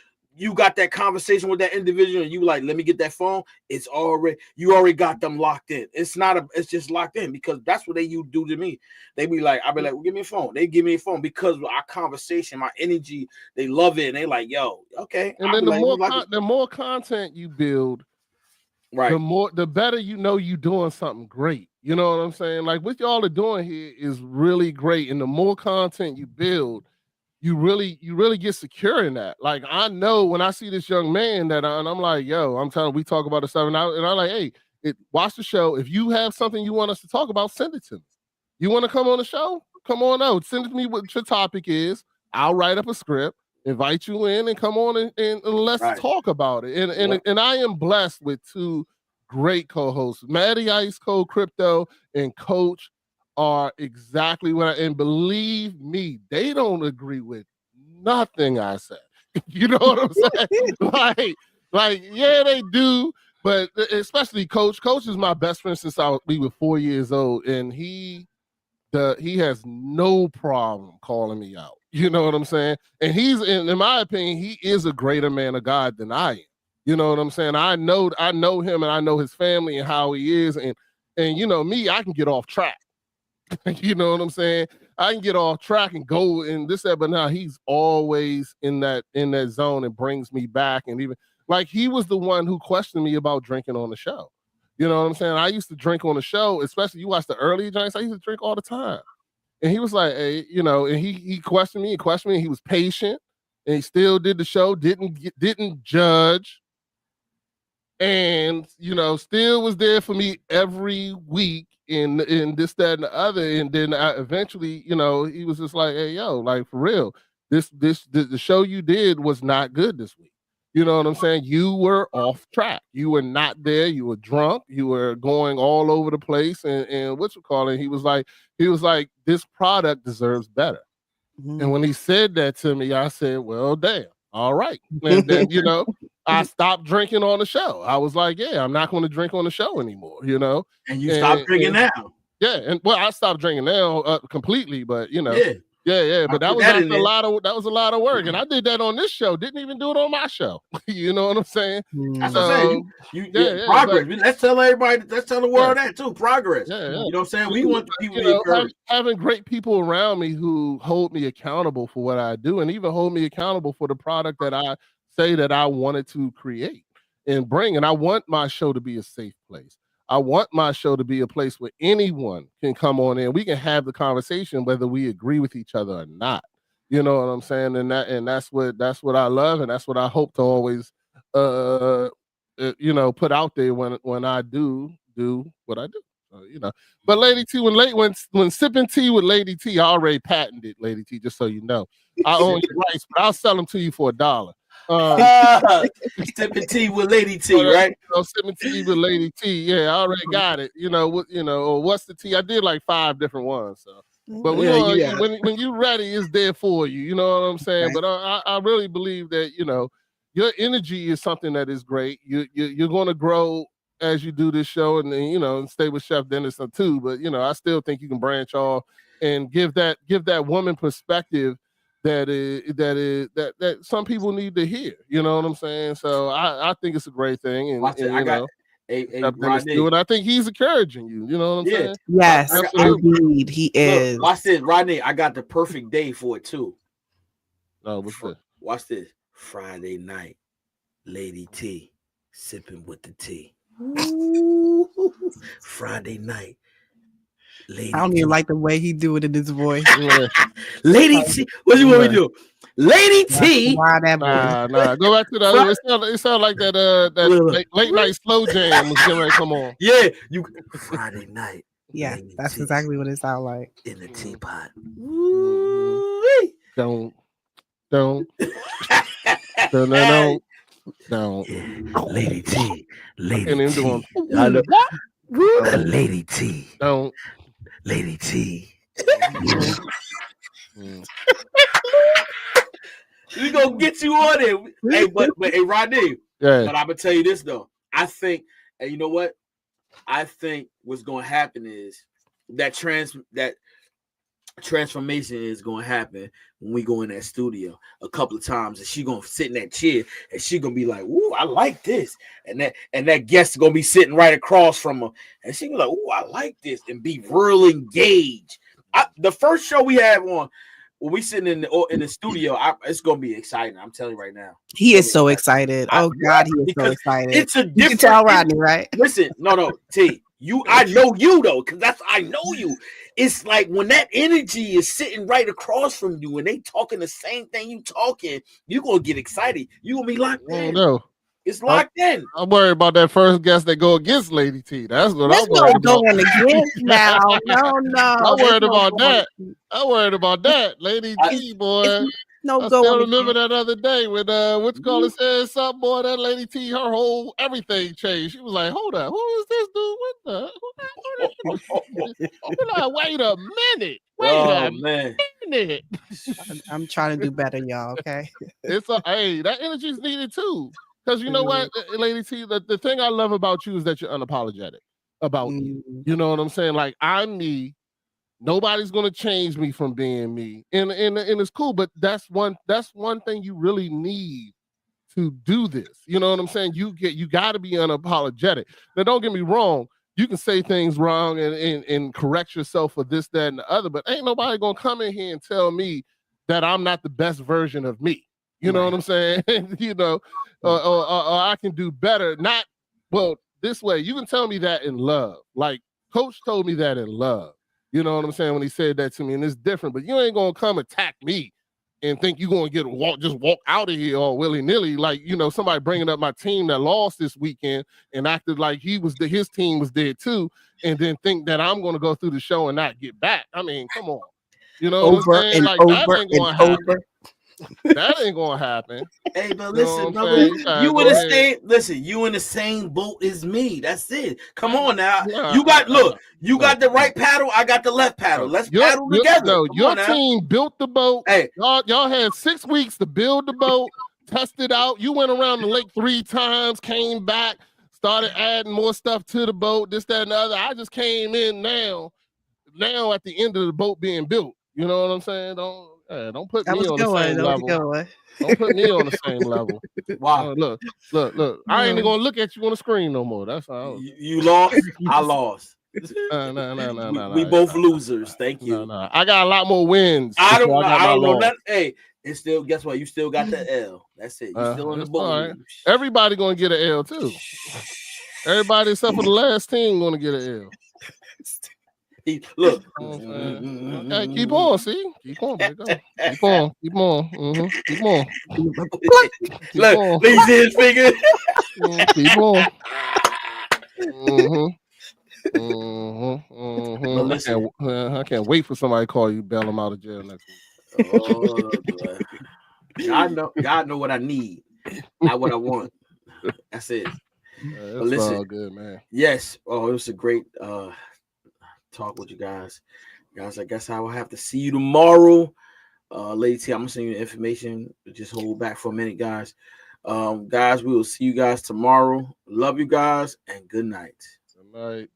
got that conversation with that individual and you like, let me get that phone, you already got them locked in. It's just locked in, because that's what you do to me. They be like, I'll be like, well, give me a phone. They give me a phone because of our conversation, my energy, they love it. And they like, yo, okay. And then the more content you build, right, the better you know you doing something great. You know what I'm saying? Like what y'all are doing here is really great. And the more content you build, you really get secure in that. Like I know when I see this young man and I'm like, yo, I'm telling, we talk about the stuff, and I'm like, hey, watch the show. If you have something you want us to talk about, send it to me. You want to come on the show? Come on out. Send it to me what your topic is. I'll write up a script, invite you in, and come on and let's talk about it. And I am blessed with two great co-hosts. Matty Ice, Cold Crypto, and Coach are exactly what and believe me, they don't agree with nothing I said. You know what I'm saying? like, yeah, they do, but especially Coach. Coach is my best friend since we were 4 years old, and he has no problem calling me out. You know what I'm saying? And he's, in my opinion, he is a greater man of God than I am. You know what I'm saying? I know him, and I know his family and how he is, and you know me, I can get off track. You know what I'm saying? I can get off track and go and this, that, but now he's always in that zone and brings me back. And even like he was the one who questioned me about drinking on the show. You know what I'm saying? I used to drink on the show, especially you watch the early joints. I used to drink all the time. And he was like, hey, you know, and he questioned me. He was patient, and he still did the show, didn't judge, and you know, still was there for me every week in this, that, and the other. And then eventually, you know, he was just like, hey, yo, like for real, the show you did was not good this week. You know what I'm saying? You were off track. You were not there. You were drunk. You were going all over the place. And what you call it? He was like, this product deserves better. Mm-hmm. And when he said that to me, I said, well, damn. All right. And then, you know, I stopped drinking on the show. I was like, yeah, I'm not going to drink on the show anymore, you know. And you stopped drinking now. Yeah. And well, I stopped drinking now completely, but you know. Yeah. But that was a lot of work. And I did that on this show. Didn't even do it on my show. You know what I'm saying? That's what I'm saying. Progress. Let's tell everybody, let's tell the world that too. Progress. Yeah. You know what I'm saying? We want the people to encourage. Having great people around me who hold me accountable for what I do, and even hold me accountable for the product that I say that I wanted to create and bring. And I want my show to be a safe place. I want my show to be a place where anyone can come on in. We can have the conversation whether we agree with each other or not. You know what I'm saying? And that's what I love, and that's what I hope to always you know, put out there when I do what I do. You know. But Lady T, when sipping tea with Lady T, I already patented Lady T, just so you know. I own your rights, but I'll sell them to you for $1. Sipping tea with Lady T, right? Sipping tea with Lady T. Yeah, I already got it. You know what? You know, or what's the tea? I did like 5 different ones. So, but when you're ready, it's there for you. You know what I'm saying? Right. But I really believe that, you know, your energy is something that is great. You're going to grow as you do this show, and then, you know, and stay with Chef Dennis too. But you know, I still think you can branch off and give that woman perspective that some people need to hear. You know what I'm saying? So I think it's a great thing, and I think he's encouraging you. You know what I'm saying? Yes, indeed, he is. Watch this, Rodney. I got the perfect day for it too. Oh, what's that? Watch this. Friday night, Lady T sipping with the tea. Friday night. Lady I don't even like the way he do it in his voice. Lady T, what you want me to do? Lady T. Nah. Go back to the. It sounded like that late night slow jam was getting ready to come on. Yeah, you Friday night. Yeah, Lady that's T exactly what it sounds like. in the teapot. Mhm. Don't. Hey, Don't. yeah, Lady T, I Lady can't even do T. them. I know, What? Lady T, Don't. Lady T. Mhm. Mm. We gonna get you on it. Hey, but hey, Rodney. Yeah. But I'm gonna tell you this though. I think, and you know what? I think what's gonna happen is that transformation is gonna happen when we go in that studio a couple of times, and she gonna sit in that chair, and she gonna be like, "Ooh, I like this," and that guest gonna be sitting right across from her, and she be like, "Ooh, I like this," and be real engaged. The first show we have on, when we sitting in the studio, it's gonna be exciting. I'm telling you right now. He is so excited. Oh God, he is so Because excited. it's a You can different. tell Rodney, right? Listen, no, T. I know you though, because I know you. It's like when that energy is sitting right across from you and they talking the same thing you talking, you gonna get excited. You gonna be locked I don't in. know. It's locked in. I'm worried about that first guest that go against Lady T. That's what There's I'm no worried about. going against now. No. I'm There's worried no about going- that. I'm worried about that. Lady T, boy. No I going still remember against. that other day when what you call it said something, boy. That Lady T, her whole everything changed. She was like, "Hold up, who is this dude? What the? You're like, wait a minute, Oh man. minute." I'm trying to do better, y'all. Okay. It's hey, that energy is needed too. Because you know what, Lady T, the thing I love about you is that you're unapologetic about you. You know what I'm saying? Like, I'm me. Nobody's gonna change me from being me. And it's cool, but that's one thing you really need to do this. You know what I'm saying? You gotta be unapologetic. Now, don't get me wrong, you can say things wrong and correct yourself for this, that, and the other, but ain't nobody gonna come in here and tell me that I'm not the best version of me. You know what I'm saying? You know, or I can do better. Not well, this way. You can tell me that in love. Like Coach told me that in love. You know what I'm saying? When he said that to me, and it's different, but you ain't gonna come attack me and think you're gonna just walk out of here all willy-nilly. Like, you know, somebody bringing up my team that lost this weekend and acted like his team was dead too, and then think that I'm gonna go through the show and not get back. I mean, come on. You know what I'm Over saying? and Like, that over ain't and gonna happen. over. That ain't gonna happen. Hey, but You know listen, what I'm brother, saying? you Go in the ahead. same listen, you in the same boat as me. That's it. Come on now. Nah, You got no. got the right paddle, I got the left paddle. Let's paddle together. Come Your on now. team built the boat. Hey, Y'all had 6 weeks to build the boat, test it out. You went around the lake 3 times, came back, started adding more stuff to the boat, this, that, and the other. I just came in now at the end of the boat being built. You know what I'm saying? Don't put That me was a on the good one. same That was a level. good one. Don't put me on the same level. wow. Look. I ain't gonna look at you on the screen no more. That's all. You lost, I lost. No. We both losers. Thank you. No. I got a lot more wins. I don't know loss. nothing. Hey, it's still, guess what? You still got the L. That's it. You still on the boat. Right. Everybody gonna get an L too. Everybody except for the last team gonna get an L. Look. Okay, keep on. See, keep on. There you go. Keep on. Keep on. Keep on. Look, on. let me see his finger. Keep on. But listen, I can't wait for somebody to call you, bail him out of jail next week. oh, boy. God know what I need, not what I want. That's it. It's But listen, all good, man. yes. Oh, it was a great talk with you guys. I guess I will have to see you tomorrow. Lady T, I'm gonna send you the information. Just hold back for a minute, guys. Guys, we will see you guys tomorrow. Love you guys and good night. Good night.